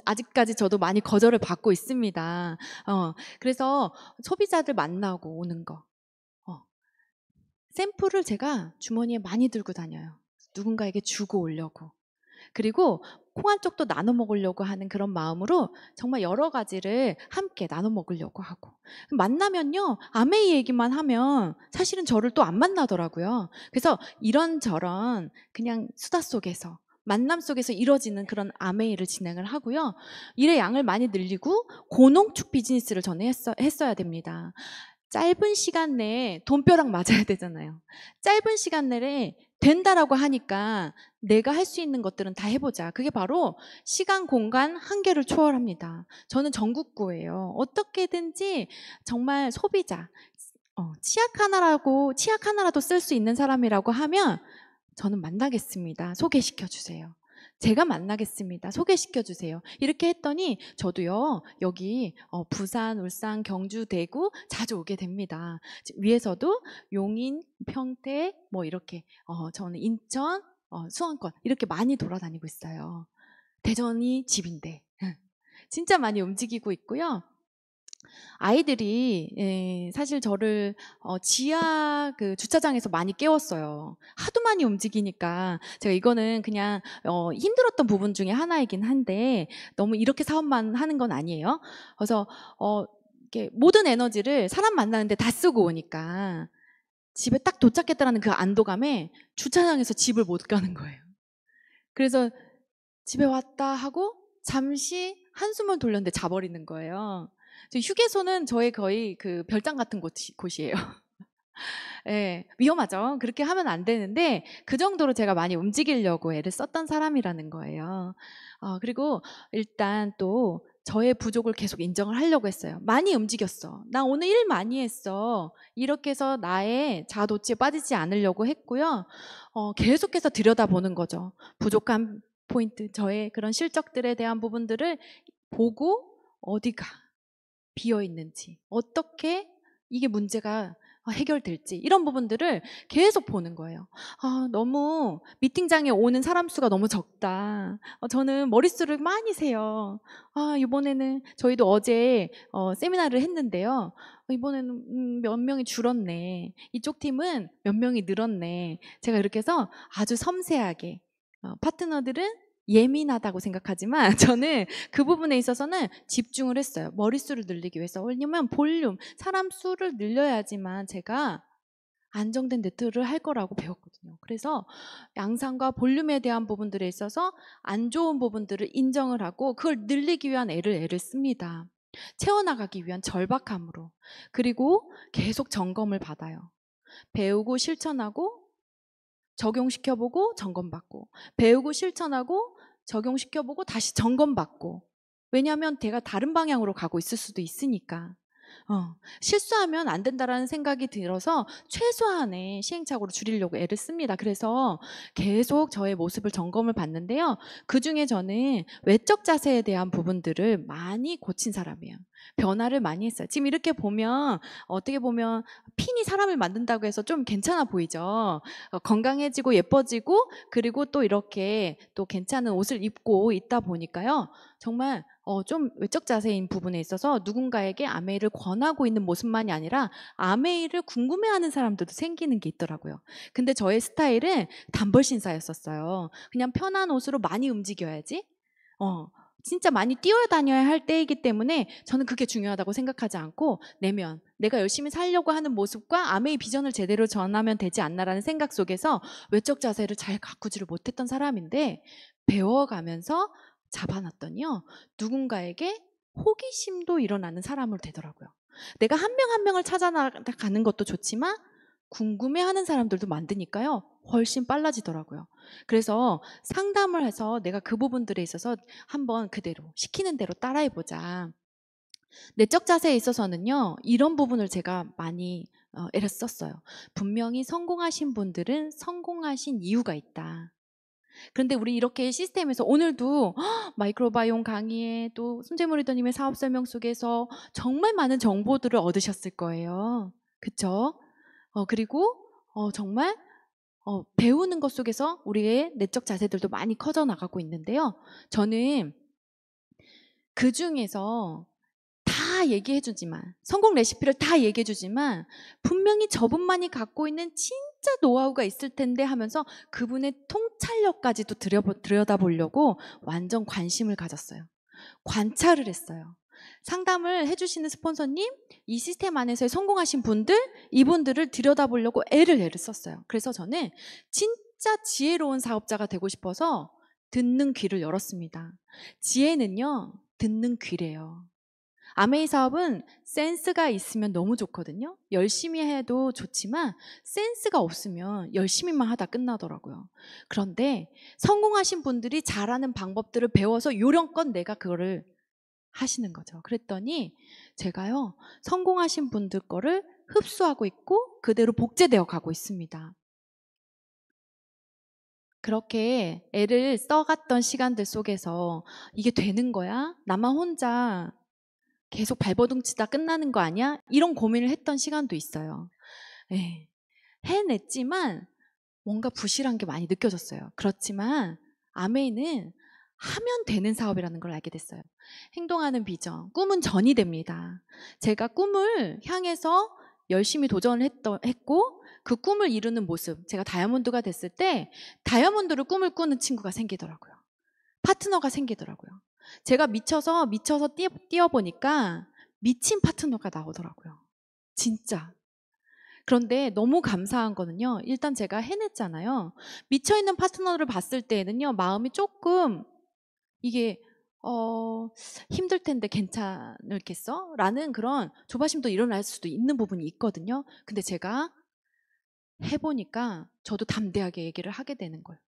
아직까지 저도 많이 거절을 받고 있습니다. 그래서 소비자들 만나고 오는 거. 샘플을 제가 주머니에 많이 들고 다녀요. 누군가에게 주고 오려고. 그리고 콩 한 쪽도 나눠 먹으려고 하는 그런 마음으로 정말 여러 가지를 함께 나눠 먹으려고 하고. 만나면요, 아메이 얘기만 하면 사실은 저를 또 안 만나더라고요. 그래서 이런저런 그냥 수다 속에서, 만남 속에서 이루어지는 그런 아메이를 진행을 하고요. 일의 양을 많이 늘리고 고농축 비즈니스를 저는 했어야 됩니다. 짧은 시간 내에 돈벼락 맞아야 되잖아요. 짧은 시간 내에 된다라고 하니까 내가 할 수 있는 것들은 다 해보자. 그게 바로 시간, 공간, 한계를 초월합니다. 저는 전국구예요. 어떻게든지 정말 소비자, 치약 하나라도 쓸 수 있는 사람이라고 하면 저는 만나겠습니다. 소개시켜 주세요. 제가 만나겠습니다. 소개시켜 주세요. 이렇게 했더니 저도요, 여기 부산, 울산, 경주, 대구 자주 오게 됩니다. 위에서도 용인, 평택, 뭐 이렇게 저는 인천, 수원권 이렇게 많이 돌아다니고 있어요. 대전이 집인데 진짜 많이 움직이고 있고요. 아이들이 사실 저를 지하 그 주차장에서 많이 깨웠어요. 하도 많이 움직이니까 제가 이거는 그냥 힘들었던 부분 중에 하나이긴 한데 너무 이렇게 사업만 하는 건 아니에요. 그래서 이렇게 모든 에너지를 사람 만나는데 다 쓰고 오니까 집에 딱 도착했다라는 그 안도감에 주차장에서 집을 못 가는 거예요. 그래서 집에 왔다 하고 잠시 한숨을 돌렸는데 자버리는 거예요. 휴게소는 저의 거의 그 별장 같은 곳이에요. 네, 위험하죠. 그렇게 하면 안 되는데 그 정도로 제가 많이 움직이려고 애를 썼던 사람이라는 거예요. 그리고 일단 또 저의 부족을 계속 인정을 하려고 했어요. 많이 움직였어. 나 오늘 일 많이 했어. 이렇게 해서 나의 자아도취에 빠지지 않으려고 했고요. 계속해서 들여다보는 거죠. 부족한 포인트, 저의 그런 실적들에 대한 부분들을 보고 어디가 비어 있는지, 어떻게 이게 문제가 해결될지 이런 부분들을 계속 보는 거예요. 너무 미팅장에 오는 사람 수가 너무 적다. 저는 머릿수를 많이 세요. 이번에는 저희도 어제 세미나를 했는데요. 이번에는 몇 명이 줄었네. 이쪽 팀은 몇 명이 늘었네. 제가 이렇게 해서 아주 섬세하게 파트너들은 예민하다고 생각하지만 저는 그 부분에 있어서는 집중을 했어요. 머릿수를 늘리기 위해서. 왜냐면 볼륨, 사람 수를 늘려야지만 제가 안정된 네트워크를 할 거라고 배웠거든요. 그래서 양상과 볼륨에 대한 부분들에 있어서 안 좋은 부분들을 인정을 하고 그걸 늘리기 위한 애를 씁니다. 채워나가기 위한 절박함으로. 그리고 계속 점검을 받아요. 배우고 실천하고 적용시켜보고 점검받고, 배우고 실천하고 적용시켜보고 다시 점검받고. 왜냐하면 걔가 다른 방향으로 가고 있을 수도 있으니까. 실수하면 안 된다라는 생각이 들어서 최소한의 시행착오를 줄이려고 애를 씁니다. 그래서 계속 저의 모습을 점검을 받는데요. 그중에 저는 외적 자세에 대한 부분들을 많이 고친 사람이에요. 변화를 많이 했어요. 지금 이렇게 보면 어떻게 보면 핀이 사람을 만든다고 해서 좀 괜찮아 보이죠. 건강해지고 예뻐지고 그리고 또 이렇게 또 괜찮은 옷을 입고 있다 보니까요. 정말 좀 외적 자세인 부분에 있어서 누군가에게 아메이를 권하고 있는 모습만이 아니라 아메이를 궁금해하는 사람들도 생기는 게 있더라고요. 근데 저의 스타일은 단벌 신사였었어요. 그냥 편한 옷으로 많이 움직여야지. 진짜 많이 뛰어다녀야 할 때이기 때문에 저는 그게 중요하다고 생각하지 않고 내면 내가 열심히 살려고 하는 모습과 아메이 비전을 제대로 전하면 되지 않나라는 생각 속에서 외적 자세를 잘 가꾸지를 못했던 사람인데 배워가면서 잡아놨더니요. 누군가에게 호기심도 일어나는 사람으로 되더라고요. 내가 한 명 한 명을 찾아가는 것도 좋지만 궁금해하는 사람들도 만드니까요. 훨씬 빨라지더라고요. 그래서 상담을 해서 내가 그 부분들에 있어서 한번 그대로 시키는 대로 따라해보자. 내적 자세에 있어서는요. 이런 부분을 제가 많이 애를 썼어요. 분명히 성공하신 분들은 성공하신 이유가 있다. 그런데 우리 이렇게 시스템에서 오늘도 마이크로바이옴 강의에 또 손재무 리더님의 사업 설명 속에서 정말 많은 정보들을 얻으셨을 거예요. 그쵸? 그리고 정말 배우는 것 속에서 우리의 내적 자세들도 많이 커져 나가고 있는데요. 저는 그 중에서 다 얘기해주지만 성공 레시피를 다 얘기해주지만 분명히 저분만이 갖고 있는 진짜 노하우가 있을 텐데 하면서 그분의 통찰력까지도 들여다보려고 완전 관심을 가졌어요. 관찰을 했어요. 상담을 해주시는 스폰서님, 이 시스템 안에서 성공하신 분들, 이분들을 들여다보려고 애를 썼어요. 그래서 저는 진짜 지혜로운 사업자가 되고 싶어서 듣는 귀를 열었습니다. 지혜는요, 듣는 귀래요. 아메이 사업은 센스가 있으면 너무 좋거든요. 열심히 해도 좋지만 센스가 없으면 열심히만 하다 끝나더라고요. 그런데 성공하신 분들이 잘하는 방법들을 배워서 요령껏 내가 그거를 하시는 거죠. 그랬더니 제가요, 성공하신 분들 거를 흡수하고 있고 그대로 복제되어 가고 있습니다. 그렇게 애를 써갔던 시간들 속에서 이게 되는 거야? 나만 혼자 계속 발버둥 치다 끝나는 거 아니야? 이런 고민을 했던 시간도 있어요. 네. 해냈지만 뭔가 부실한 게 많이 느껴졌어요. 그렇지만 아메이는 하면 되는 사업이라는 걸 알게 됐어요. 행동하는 비전, 꿈은 전이 됩니다. 제가 꿈을 향해서 열심히 도전을 했고 그 꿈을 이루는 모습, 제가 다이아몬드가 됐을 때 다이아몬드를 꿈을 꾸는 친구가 생기더라고요. 파트너가 생기더라고요. 제가 미쳐서 뛰어보니까 미친 파트너가 나오더라고요. 진짜. 그런데 너무 감사한 거는요. 일단 제가 해냈잖아요. 미쳐있는 파트너를 봤을 때에는요. 마음이 조금 이게 힘들 텐데 괜찮을겠어? 라는 그런 조바심도 일어날 수도 있는 부분이 있거든요. 근데 제가 해보니까 저도 담대하게 얘기를 하게 되는 거예요.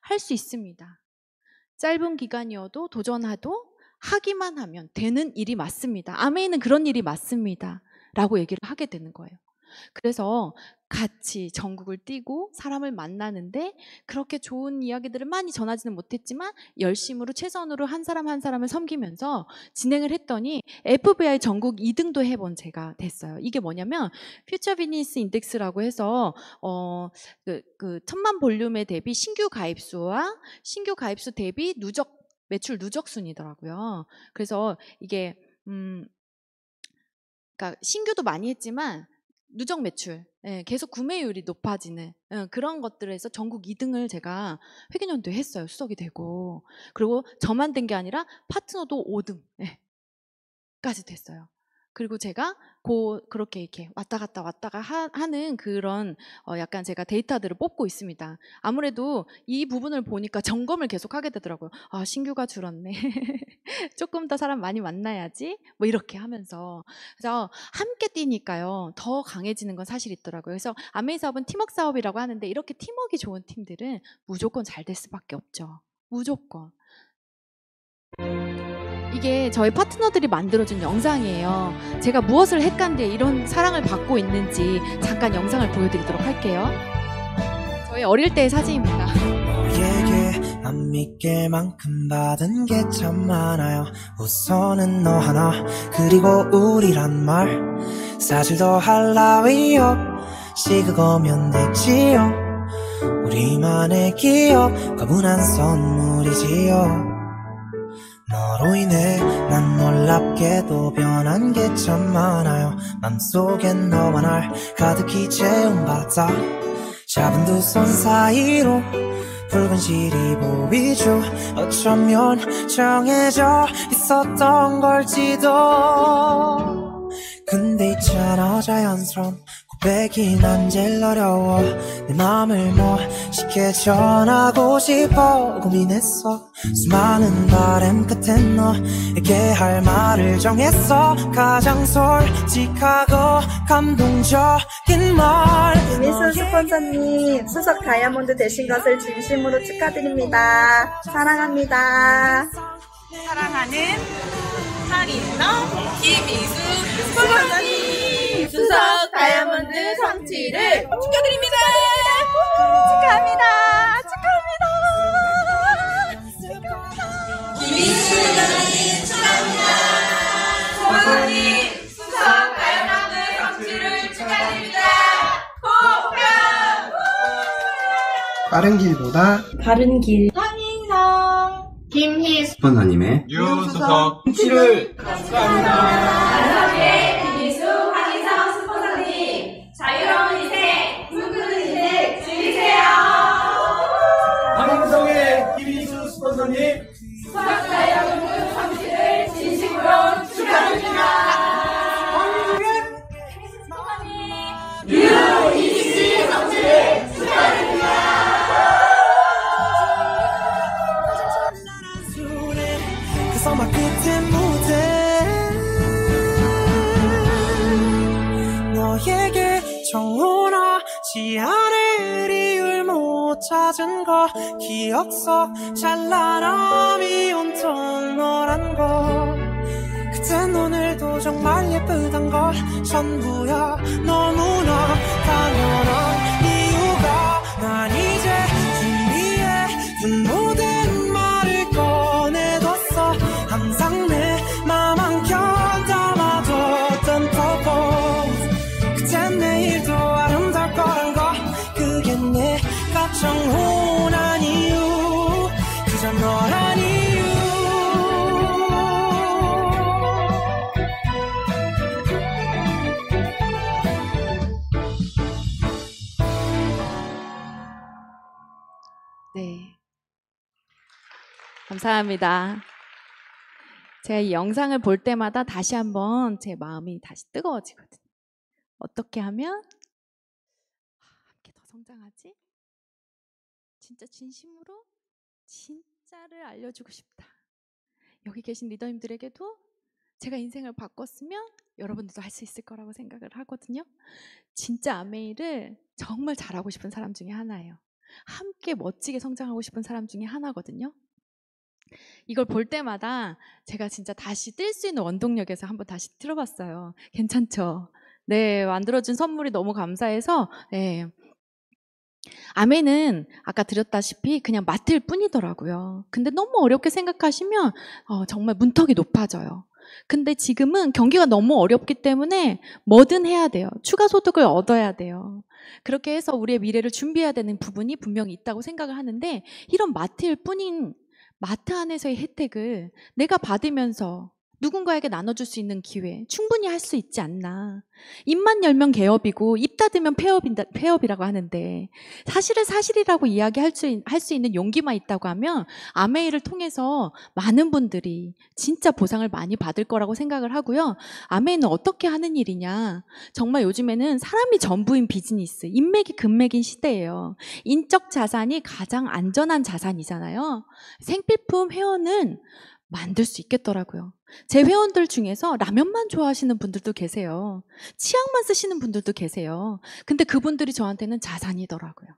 할 수 있습니다. 짧은 기간이어도 도전해도 하기만 하면 되는 일이 맞습니다. 아메이는 그런 일이 맞습니다. 라고 얘기를 하게 되는 거예요. 그래서 같이 전국을 뛰고 사람을 만나는데 그렇게 좋은 이야기들을 많이 전하지는 못했지만 열심으로 최선으로 한 사람 한 사람을 섬기면서 진행을 했더니 FBI 전국 2등도 해본 제가 됐어요. 이게 뭐냐면 퓨처 비즈니스 인덱스라고 해서 그 1000만 볼륨에 대비 신규 가입수와 신규 가입수 대비 매출 누적 순이더라고요. 그래서 이게 그러니까 신규도 많이 했지만 누적 매출, 계속 구매율이 높아지는 그런 것들에서 전국 2등을 제가 회계연도에 했어요. 수석이 되고. 그리고 저만 된 게 아니라 파트너도 5등까지 됐어요. 그리고 제가 그렇게 이렇게 왔다 갔다 하는 그런 약간 제가 데이터들을 뽑고 있습니다. 아무래도 이 부분을 보니까 점검을 계속 하게 되더라고요. 아, 신규가 줄었네. 조금 더 사람 많이 만나야지. 뭐 이렇게 하면서. 그래서 함께 뛰니까요. 더 강해지는 건 사실 있더라고요. 그래서 아메이 사업은 팀워크 사업이라고 하는데 이렇게 팀워크가 좋은 팀들은 무조건 잘 될 수밖에 없죠. 무조건. 이게 저희 파트너들이 만들어준 영상이에요. 제가 무엇을 했간데 이런 사랑을 받고 있는지 잠깐 영상을 보여드리도록 할게요. 저희 어릴 때의 사진입니다. 너에게 안 믿길 만큼 받은 게 참 많아요. 우선은 너 하나 그리고 우리란 말 사실 더 할라위요. 시 그거면 됐지요. 우리만의 기억 과분한 선물이지요. 너로 인해 난 놀랍게도 변한 게 참 많아요. 맘속엔 너와 날 가득히 채운 바다 잡은 두 손 사이로 붉은 실이 보이죠. 어쩌면 정해져 있었던 걸지도. 근데 있잖아 자연스러운 고백이 난 제일 어려워. 내 맘을 멋있게 전하고 싶어 고민했어. 수많은 바람 끝에 너에게 할 말을 정했어. 가장 솔직하고 감동적인 말. 김희순 스폰서님 수석 다이아몬드 되신 것을 진심으로 축하드립니다. 사랑합니다. 사랑하는 하리너 김희수 스폰서님 수석 다이아몬드 성취를 축하드립니다. 축하합니다. 김희수 스폰서님 축하합니다. 스폰서님 수석 다이아몬드 성취를 축하드립니다. 빠른 길보다 바른 길. 황인성 김희수 스폰서님의 유수석 성취를 반석의 김희수 황인성 스폰서님 자유로운 인생 꿈꾸는 인생 즐기세요. 황인성의 김희수 스폰서님 수석 다이아몬드 성취를 진심으로 축하드립니다. 스폰서님 유이씨 성취를 축하드립니다. 그 서막 끝에 무대 너에게 정원하지 않을 이유를 못 찾은 거 기억 속 찬란함이 온통 너란 거 그땐 오늘도 정말 예쁘단 걸 전부야. 너무나 당연한 이유가 난 이제 준비해둔 모든 말을 꺼내뒀어. 항상 내 맘 한켠 담아뒀던 purpose 그땐 내일도 아름다울 거란 거 그게 내가 정혼한 이유 그저 너란 이유. 네. 감사합니다. 제가 이 영상을 볼 때마다 다시 한번 제 마음이 다시 뜨거워지거든요. 어떻게 하면 함께 더 성장하지? 진짜 진심으로 진짜를 알려주고 싶다. 여기 계신 리더님들에게도 제가 인생을 바꿨으면 여러분들도 할 수 있을 거라고 생각을 하거든요. 진짜 아메이를 정말 잘하고 싶은 사람 중에 하나예요. 함께 멋지게 성장하고 싶은 사람 중에 하나거든요. 이걸 볼 때마다 제가 진짜 다시 뛸 수 있는 원동력에서 한번 다시 틀어봤어요. 괜찮죠? 네, 만들어준 선물이 너무 감사해서 네. 아메는 아까 드렸다시피 그냥 맡을 뿐이더라고요. 근데 너무 어렵게 생각하시면 정말 문턱이 높아져요. 근데 지금은 경기가 너무 어렵기 때문에 뭐든 해야 돼요. 추가 소득을 얻어야 돼요. 그렇게 해서 우리의 미래를 준비해야 되는 부분이 분명히 있다고 생각을 하는데 이런 마트일 뿐인 마트 안에서의 혜택을 내가 받으면서 누군가에게 나눠줄 수 있는 기회 충분히 할 수 있지 않나. 입만 열면 개업이고 입 닫으면 폐업이라고 하는데 사실은 사실이라고 이야기할 수 있는 용기만 있다고 하면 아메이를 통해서 많은 분들이 진짜 보상을 많이 받을 거라고 생각을 하고요. 아메이는 어떻게 하는 일이냐. 정말 요즘에는 사람이 전부인 비즈니스, 인맥이 금맥인 시대예요. 인적 자산이 가장 안전한 자산이잖아요. 생필품 회원은 만들 수 있겠더라고요. 제 회원들 중에서 라면만 좋아하시는 분들도 계세요. 치약만 쓰시는 분들도 계세요. 근데 그분들이 저한테는 자산이더라고요.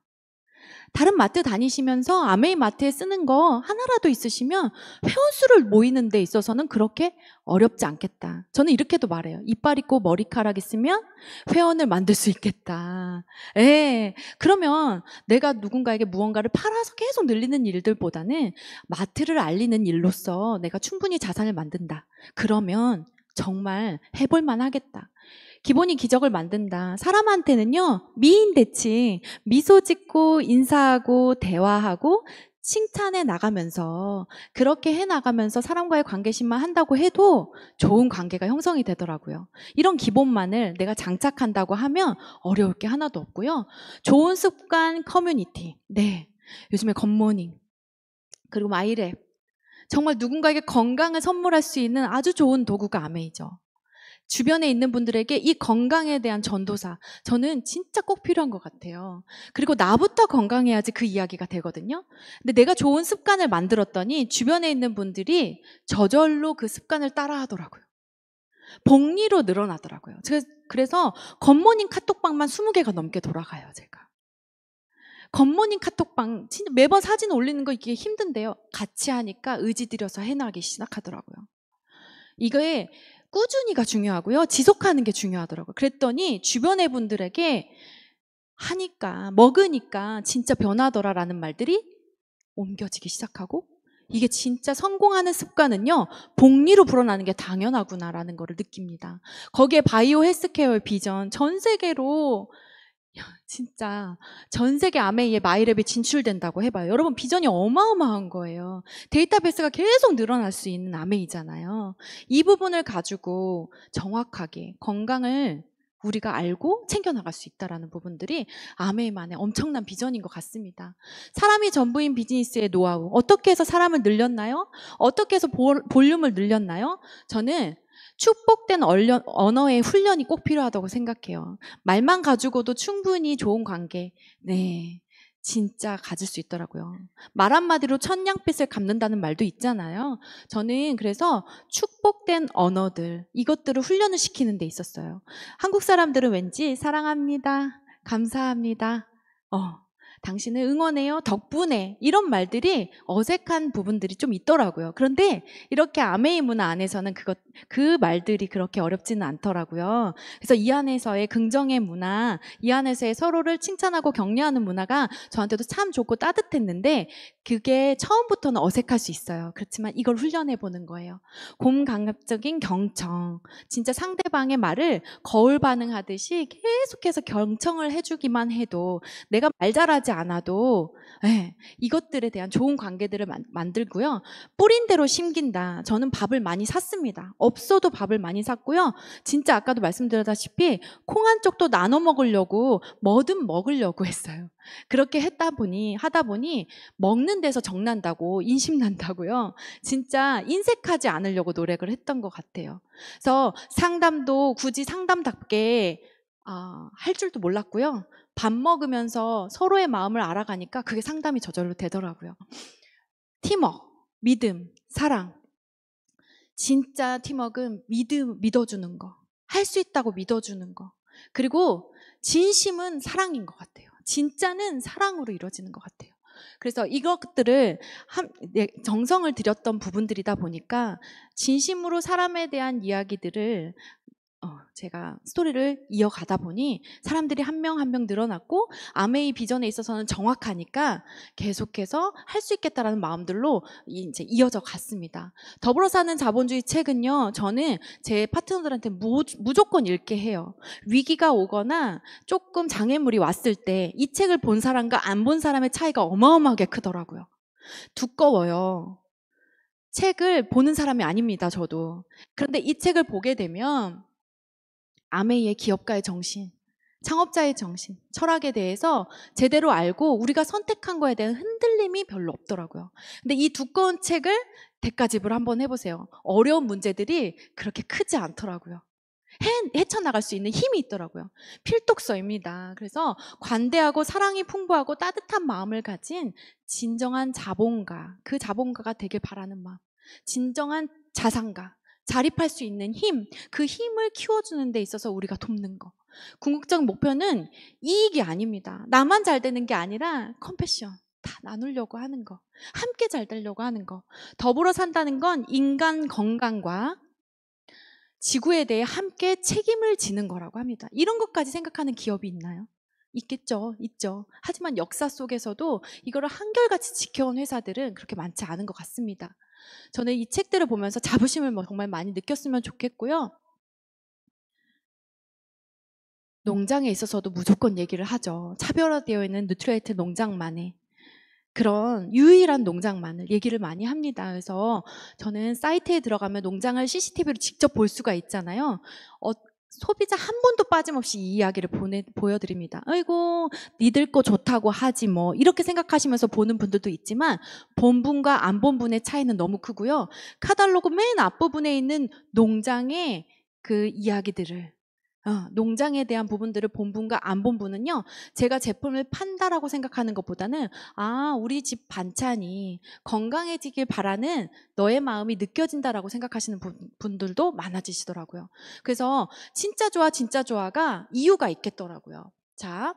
다른 마트 다니시면서 아메이 마트에 쓰는 거 하나라도 있으시면 회원수를 모이는 데 있어서는 그렇게 어렵지 않겠다. 저는 이렇게도 말해요. 이빨 있고 머리카락 있으면 회원을 만들 수 있겠다. 예. 그러면 내가 누군가에게 무언가를 팔아서 계속 늘리는 일들보다는 마트를 알리는 일로서 내가 충분히 자산을 만든다. 그러면 정말 해볼만 하겠다. 기본이 기적을 만든다. 사람한테는요, 미인 대칭, 미소 짓고 인사하고 대화하고 칭찬해 나가면서 그렇게 해 나가면서 사람과의 관계심만 한다고 해도 좋은 관계가 형성이 되더라고요. 이런 기본만을 내가 장착한다고 하면 어려울 게 하나도 없고요. 좋은 습관 커뮤니티. 네. 요즘에 굿모닝. 그리고 마이랩. 정말 누군가에게 건강을 선물할 수 있는 아주 좋은 도구가 아메이죠. 주변에 있는 분들에게 이 건강에 대한 전도사, 저는 진짜 꼭 필요한 것 같아요. 그리고 나부터 건강해야지 그 이야기가 되거든요. 근데 내가 좋은 습관을 만들었더니 주변에 있는 분들이 저절로 그 습관을 따라 하더라고요. 복리로 늘어나더라고요. 그래서 굿모닝 카톡방만 20개가 넘게 돌아가요, 제가. 굿모닝 카톡방, 진짜 매번 사진 올리는 거 이게 힘든데요. 같이 하니까 의지 들여서 해나가기 시작하더라고요. 이거에 꾸준히가 중요하고요. 지속하는 게 중요하더라고요. 그랬더니 주변의 분들에게 하니까, 먹으니까 진짜 변하더라라는 말들이 옮겨지기 시작하고 이게 진짜 성공하는 습관은요. 복리로 불어나는 게 당연하구나라는 걸 느낍니다. 거기에 바이오 헬스케어의 비전, 전 세계로 진짜 전 세계 아메이에 마이랩이 진출된다고 해봐요. 여러분 비전이 어마어마한 거예요. 데이터베이스가 계속 늘어날 수 있는 아메이잖아요. 이 부분을 가지고 정확하게 건강을 우리가 알고 챙겨나갈 수 있다는 부분들이 아메이만의 엄청난 비전인 것 같습니다. 사람이 전부인 비즈니스의 노하우. 어떻게 해서 사람을 늘렸나요? 어떻게 해서 볼륨을 늘렸나요? 저는 축복된 언어의 훈련이 꼭 필요하다고 생각해요. 말만 가지고도 충분히 좋은 관계, 네, 진짜 가질 수 있더라고요. 말 한마디로 천냥빛을 갚는다는 말도 있잖아요. 저는 그래서 축복된 언어들, 이것들을 훈련을 시키는 데 있었어요. 한국 사람들은 왠지 사랑합니다, 감사합니다, 당신을 응원해요, 덕분에 이런 말들이 어색한 부분들이 좀 있더라고요. 그런데 이렇게 아메이 문화 안에서는 그 말들이 그렇게 어렵지는 않더라고요. 그래서 이 안에서의 긍정의 문화, 이 안에서의 서로를 칭찬하고 격려하는 문화가 저한테도 참 좋고 따뜻했는데 그게 처음부터는 어색할 수 있어요. 그렇지만 이걸 훈련해 보는 거예요. 곰강압적인 경청, 진짜 상대방의 말을 거울 반응하듯이 계속해서 경청을 해주기만 해도 내가 말 잘하지 않아도 이것들에 대한 좋은 관계들을 만들고요. 뿌린 대로 심긴다. 저는 밥을 많이 샀습니다. 없어도 밥을 많이 샀고요. 진짜 아까도 말씀드렸다시피 콩 한 쪽도 나눠 먹으려고 뭐든 먹으려고 했어요. 그렇게 하다 보니 먹는 데서 정난다고 인심난다고요. 진짜 인색하지 않으려고 노력을 했던 것 같아요. 그래서 상담도 굳이 상담답게 할 줄도 몰랐고요. 밥 먹으면서 서로의 마음을 알아가니까 그게 상담이 저절로 되더라고요. 팀워크, 믿음, 사랑. 진짜 팀워크는 믿어주는 거. 할 수 있다고 믿어주는 거. 그리고 진심은 사랑인 것 같아요. 진짜는 사랑으로 이루어지는 것 같아요. 그래서 이것들을 정성을 들였던 부분들이다 보니까 진심으로 사람에 대한 이야기들을 제가 스토리를 이어가다 보니 사람들이 한 명 한 명 늘어났고 아메이 비전에 있어서는 정확하니까 계속해서 할 수 있겠다라는 마음들로 이제 이어져 갔습니다. 더불어 사는 자본주의 책은요, 저는 제 파트너들한테 무조건 읽게 해요. 위기가 오거나 조금 장애물이 왔을 때 이 책을 본 사람과 안 본 사람의 차이가 어마어마하게 크더라고요. 두꺼워요. 책을 보는 사람이 아닙니다, 저도. 그런데 이 책을 보게 되면 아메이의 기업가의 정신, 창업자의 정신, 철학에 대해서 제대로 알고 우리가 선택한 거에 대한 흔들림이 별로 없더라고요. 근데 이 두꺼운 책을 대가집을 한번 해보세요. 어려운 문제들이 그렇게 크지 않더라고요. 헤쳐나갈 수 있는 힘이 있더라고요. 필독서입니다. 그래서 관대하고 사랑이 풍부하고 따뜻한 마음을 가진 진정한 자본가, 그 자본가가 되길 바라는 마음, 진정한 자산가, 자립할 수 있는 힘, 그 힘을 키워주는 데 있어서 우리가 돕는 거. 궁극적 목표는 이익이 아닙니다. 나만 잘 되는 게 아니라 컴패션, 다 나누려고 하는 거, 함께 잘 되려고 하는 거. 더불어 산다는 건 인간 건강과 지구에 대해 함께 책임을 지는 거라고 합니다. 이런 것까지 생각하는 기업이 있나요? 있겠죠. 있죠. 하지만 역사 속에서도 이거를 한결같이 지켜온 회사들은 그렇게 많지 않은 것 같습니다. 저는 이 책들을 보면서 자부심을 정말 많이 느꼈으면 좋겠고요. 농장에 있어서도 무조건 얘기를 하죠. 차별화되어 있는 뉴트리에이트 농장만의 그런 유일한 농장만을 얘기를 많이 합니다. 그래서 저는 사이트에 들어가면 농장을 CCTV로 직접 볼 수가 있잖아요. 소비자 한 분도 빠짐없이 이 이야기를 보여드립니다. 아이고 니들 거 좋다고 하지 뭐 이렇게 생각하시면서 보는 분들도 있지만 본 분과 안 본 분의 차이는 너무 크고요. 카탈로그 맨 앞부분에 있는 농장의 그 이야기들을 농장에 대한 부분들을 본 분과 안 본 분은요, 제가 제품을 판다라고 생각하는 것보다는 우리 집 반찬이 건강해지길 바라는 너의 마음이 느껴진다라고 생각하시는 분들도 많아지시더라고요. 그래서 진짜 좋아 진짜 좋아가 이유가 있겠더라고요. 자,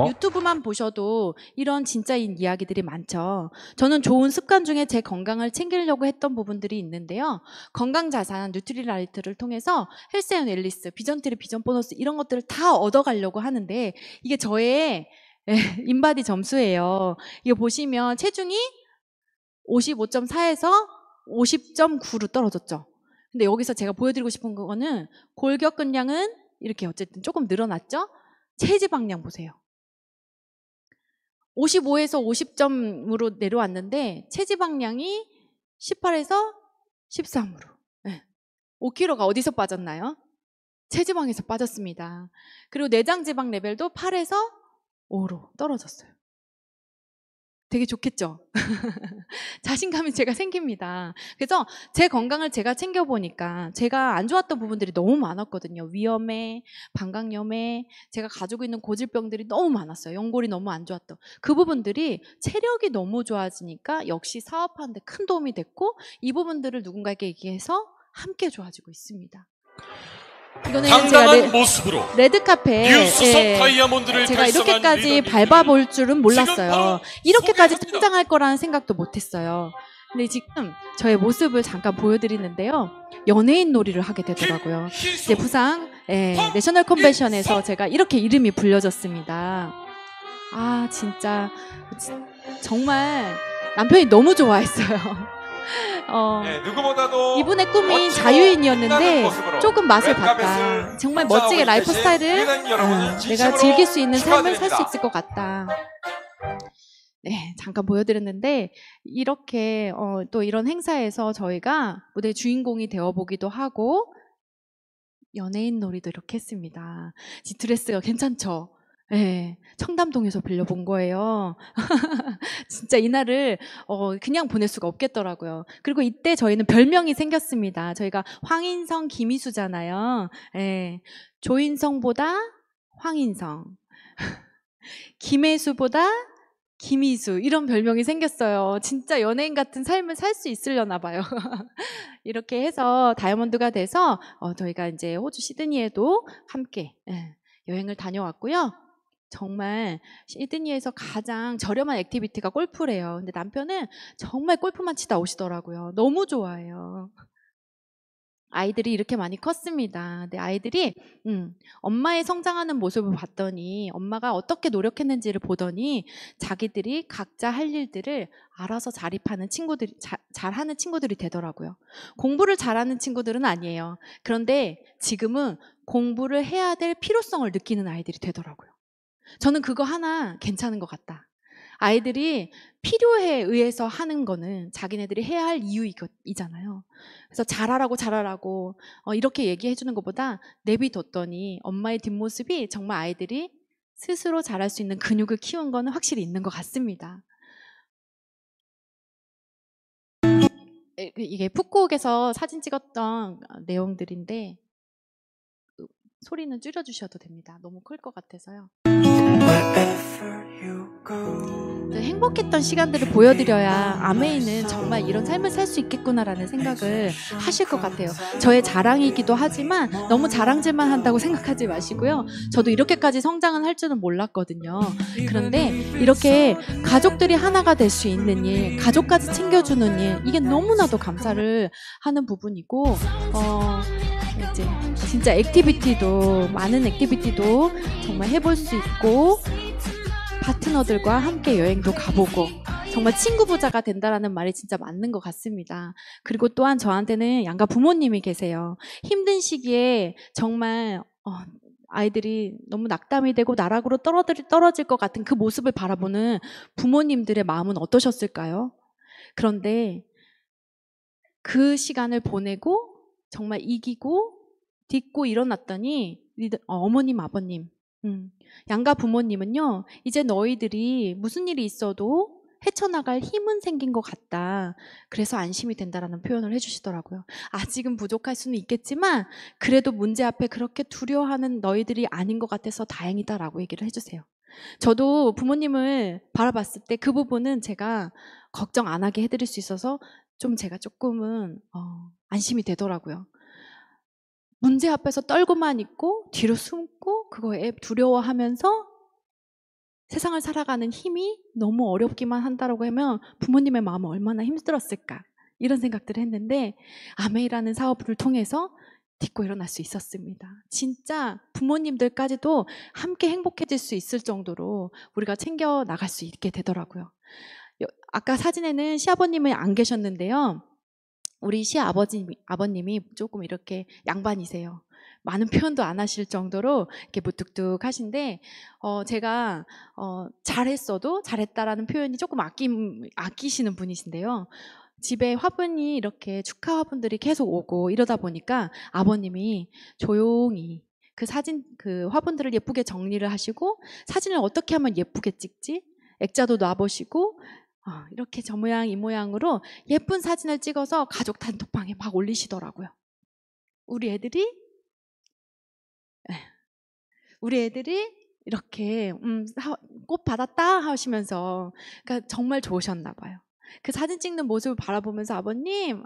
유튜브만 보셔도 이런 진짜인 이야기들이 많죠. 저는 좋은 습관 중에 제 건강을 챙기려고 했던 부분들이 있는데요. 건강자산 뉴트리라이트를 통해서 헬스 앤 웰리스, 비전트리, 비전 보너스 이런 것들을 다 얻어가려고 하는데 이게 저의 인바디 점수예요. 이거 보시면 체중이 55.4에서 50.9로 떨어졌죠. 근데 여기서 제가 보여드리고 싶은 거는 골격근량은 이렇게 어쨌든 조금 늘어났죠. 체지방량 보세요. 55에서 50점으로 내려왔는데 체지방량이 18에서 13으로 5kg가 어디서 빠졌나요? 체지방에서 빠졌습니다. 그리고 내장지방 레벨도 8에서 5로 떨어졌어요. 되게 좋겠죠? 자신감이 제가 생깁니다. 그래서 제 건강을 제가 챙겨보니까 제가 안 좋았던 부분들이 너무 많았거든요. 위염에, 방광염에, 제가 가지고 있는 고질병들이 너무 많았어요. 연골이 너무 안 좋았던. 그 부분들이 체력이 너무 좋아지니까 역시 사업하는데 큰 도움이 됐고 이 부분들을 누군가에게 얘기해서 함께 좋아지고 있습니다. 이거는 제가 모습으로 레드카페에 제가 이렇게까지 밟아볼 줄은 몰랐어요. 이렇게까지 성장할 거라는 생각도 못했어요. 근데 지금 저의 모습을 잠깐 보여드리는데요. 연예인 놀이를 하게 되더라고요. 이제 부산 내셔널 컨벤션에서 제가 이렇게 이름이 불려졌습니다. 진짜 정말 남편이 너무 좋아했어요. 이분의 꿈이 자유인이었는데 조금 맛을 봤다. 정말 멋지게 라이프 스타일을 내가 즐길 수 있는 삶을 살 수 있을 것 같다. 네, 잠깐 보여드렸는데 이렇게 또 이런 행사에서 저희가 무대 주인공이 되어보기도 하고 연예인 놀이도 이렇게 했습니다. 드레스가 괜찮죠? 네, 청담동에서 빌려본 거예요. 진짜 이날을 그냥 보낼 수가 없겠더라고요. 그리고 이때 저희는 별명이 생겼습니다. 저희가 황인성, 김희수잖아요. 네, 조인성보다 황인성, 김혜수보다 김희수 이런 별명이 생겼어요. 진짜 연예인 같은 삶을 살 수 있으려나 봐요. 이렇게 해서 다이아몬드가 돼서 저희가 이제 호주 시드니에도 함께 여행을 다녀왔고요. 정말 시드니에서 가장 저렴한 액티비티가 골프래요. 근데 남편은 정말 골프만 치다 오시더라고요. 너무 좋아해요. 아이들이 이렇게 많이 컸습니다. 근데 아이들이 엄마의 성장하는 모습을 봤더니 엄마가 어떻게 노력했는지를 보더니 자기들이 각자 할 일들을 알아서 자립하는 친구들이 잘하는 친구들이 되더라고요. 공부를 잘하는 친구들은 아니에요. 그런데 지금은 공부를 해야 될 필요성을 느끼는 아이들이 되더라고요. 저는 그거 하나 괜찮은 것 같다. 아이들이 필요에 의해서 하는 거는 자기네들이 해야 할 이유이잖아요. 그래서 잘하라고 이렇게 얘기해 주는 것보다 내비뒀더니 엄마의 뒷모습이 정말 아이들이 스스로 잘할 수 있는 근육을 키운 거는 확실히 있는 것 같습니다. 이게 푸꾸옥에서 사진 찍었던 내용들인데 소리는 줄여주셔도 됩니다. 너무 클 것 같아서요. 행복했던 시간들을 보여드려야 아메이는 정말 이런 삶을 살 수 있겠구나라는 생각을 하실 것 같아요. 저의 자랑이기도 하지만 너무 자랑질만 한다고 생각하지 마시고요. 저도 이렇게까지 성장은 할 줄은 몰랐거든요. 그런데 이렇게 가족들이 하나가 될 수 있는 일, 가족까지 챙겨주는 일, 이게 너무나도 감사를 하는 부분이고 이제 진짜 액티비티도 많은 액티비티도 정말 해볼 수 있고 파트너들과 함께 여행도 가보고 정말 친구 부자가 된다라는 말이 진짜 맞는 것 같습니다. 그리고 또한 저한테는 양가 부모님이 계세요. 힘든 시기에 정말 아이들이 너무 낙담이 되고 나락으로 떨어질 것 같은 그 모습을 바라보는 부모님들의 마음은 어떠셨을까요? 그런데 그 시간을 보내고 정말 이기고 딛고 일어났더니 어머님, 아버님, 양가 부모님은요, 이제 너희들이 무슨 일이 있어도 헤쳐나갈 힘은 생긴 것 같다. 그래서 안심이 된다라는 표현을 해주시더라고요. 아직은 부족할 수는 있겠지만 그래도 문제 앞에 그렇게 두려워하는 너희들이 아닌 것 같아서 다행이다라고 얘기를 해주세요. 저도 부모님을 바라봤을 때 그 부분은 제가 걱정 안 하게 해드릴 수 있어서 제가 조금은 안심이 되더라고요. 문제 앞에서 떨고만 있고 뒤로 숨고 그거에 두려워하면서 세상을 살아가는 힘이 너무 어렵기만 한다라고 하면 부모님의 마음은 얼마나 힘들었을까 이런 생각들을 했는데 아메이라는 사업을 통해서 딛고 일어날 수 있었습니다. 진짜 부모님들까지도 함께 행복해질 수 있을 정도로 우리가 챙겨 나갈 수 있게 되더라고요. 아까 사진에는 시아버님은 안 계셨는데요. 우리 시아버님이 조금 이렇게 양반이세요. 많은 표현도 안 하실 정도로 이렇게 무뚝뚝 하신데, 제가, 잘했어도 잘했다라는 표현이 조금 아끼시는 분이신데요. 집에 화분이 이렇게 축하 화분들이 계속 오고 이러다 보니까 아버님이 조용히 그 화분들을 예쁘게 정리를 하시고 사진을 어떻게 하면 예쁘게 찍지? 액자도 놔보시고, 이렇게 저 모양 이 모양으로 예쁜 사진을 찍어서 가족 단톡방에 막 올리시더라고요. 우리 애들이 이렇게 꽃 받았다 하시면서 그러니까 정말 좋으셨나 봐요. 그 사진 찍는 모습을 바라보면서 아버님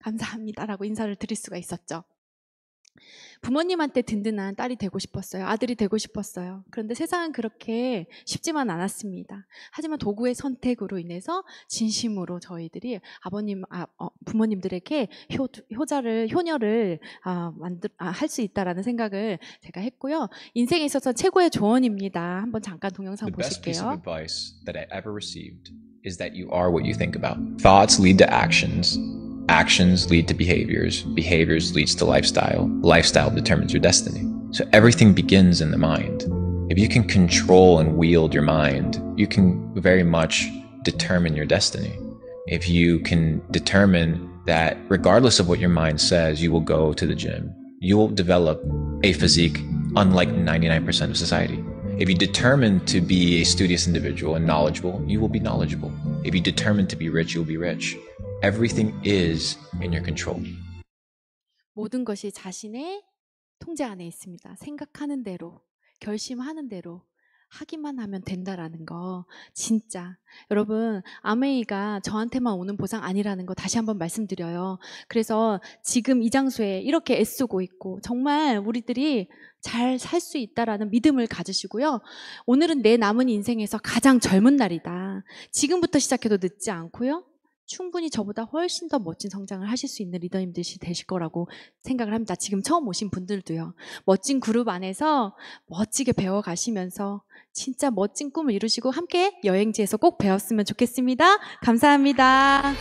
감사합니다라고 인사를 드릴 수가 있었죠. 부모님한테 든든한 딸이 되고 싶었어요. 아들이 되고 싶었어요. 그런데 세상은 그렇게 쉽지만 않았습니다. 하지만 도구의 선택으로 인해서 진심으로 저희들이 부모님들에게 효녀를 할 수 있다라는 생각을 제가 했고요. 인생에 있어서 최고의 조언입니다. 한번 잠깐 동영상 The best piece of 보실게요. advice that I ever received is that you are what you think about. Thoughts lead to actions. Actions lead to behaviors. Behaviors leads to lifestyle. Lifestyle determines your destiny. So everything begins in the mind. If you can control and wield your mind, you can very much determine your destiny. If you can determine that regardless of what your mind says, you will go to the gym, you will develop a physique unlike 99% of society. If you determine to be a studious individual and knowledgeable, you will be knowledgeable. If you determine to be rich, you will be rich. Everything is in your control. 모든 것이 자신의 통제 안에 있습니다. 생각하는 대로, 결심하는 대로 하기만 하면 된다라는 거 진짜 여러분 아메이가 저한테만 오는 보상 아니라는 거 다시 한번 말씀드려요. 그래서 지금 이 장소에 이렇게 애쓰고 있고 정말 우리들이 잘 살 수 있다라는 믿음을 가지시고요. 오늘은 내 남은 인생에서 가장 젊은 날이다. 지금부터 시작해도 늦지 않고요. 충분히 저보다 훨씬 더 멋진 성장을 하실 수 있는 리더님들이 되실 거라고 생각을 합니다. 지금 처음 오신 분들도요. 멋진 그룹 안에서 멋지게 배워가시면서 진짜 멋진 꿈을 이루시고 함께 여행지에서 꼭 배웠으면 좋겠습니다. 감사합니다.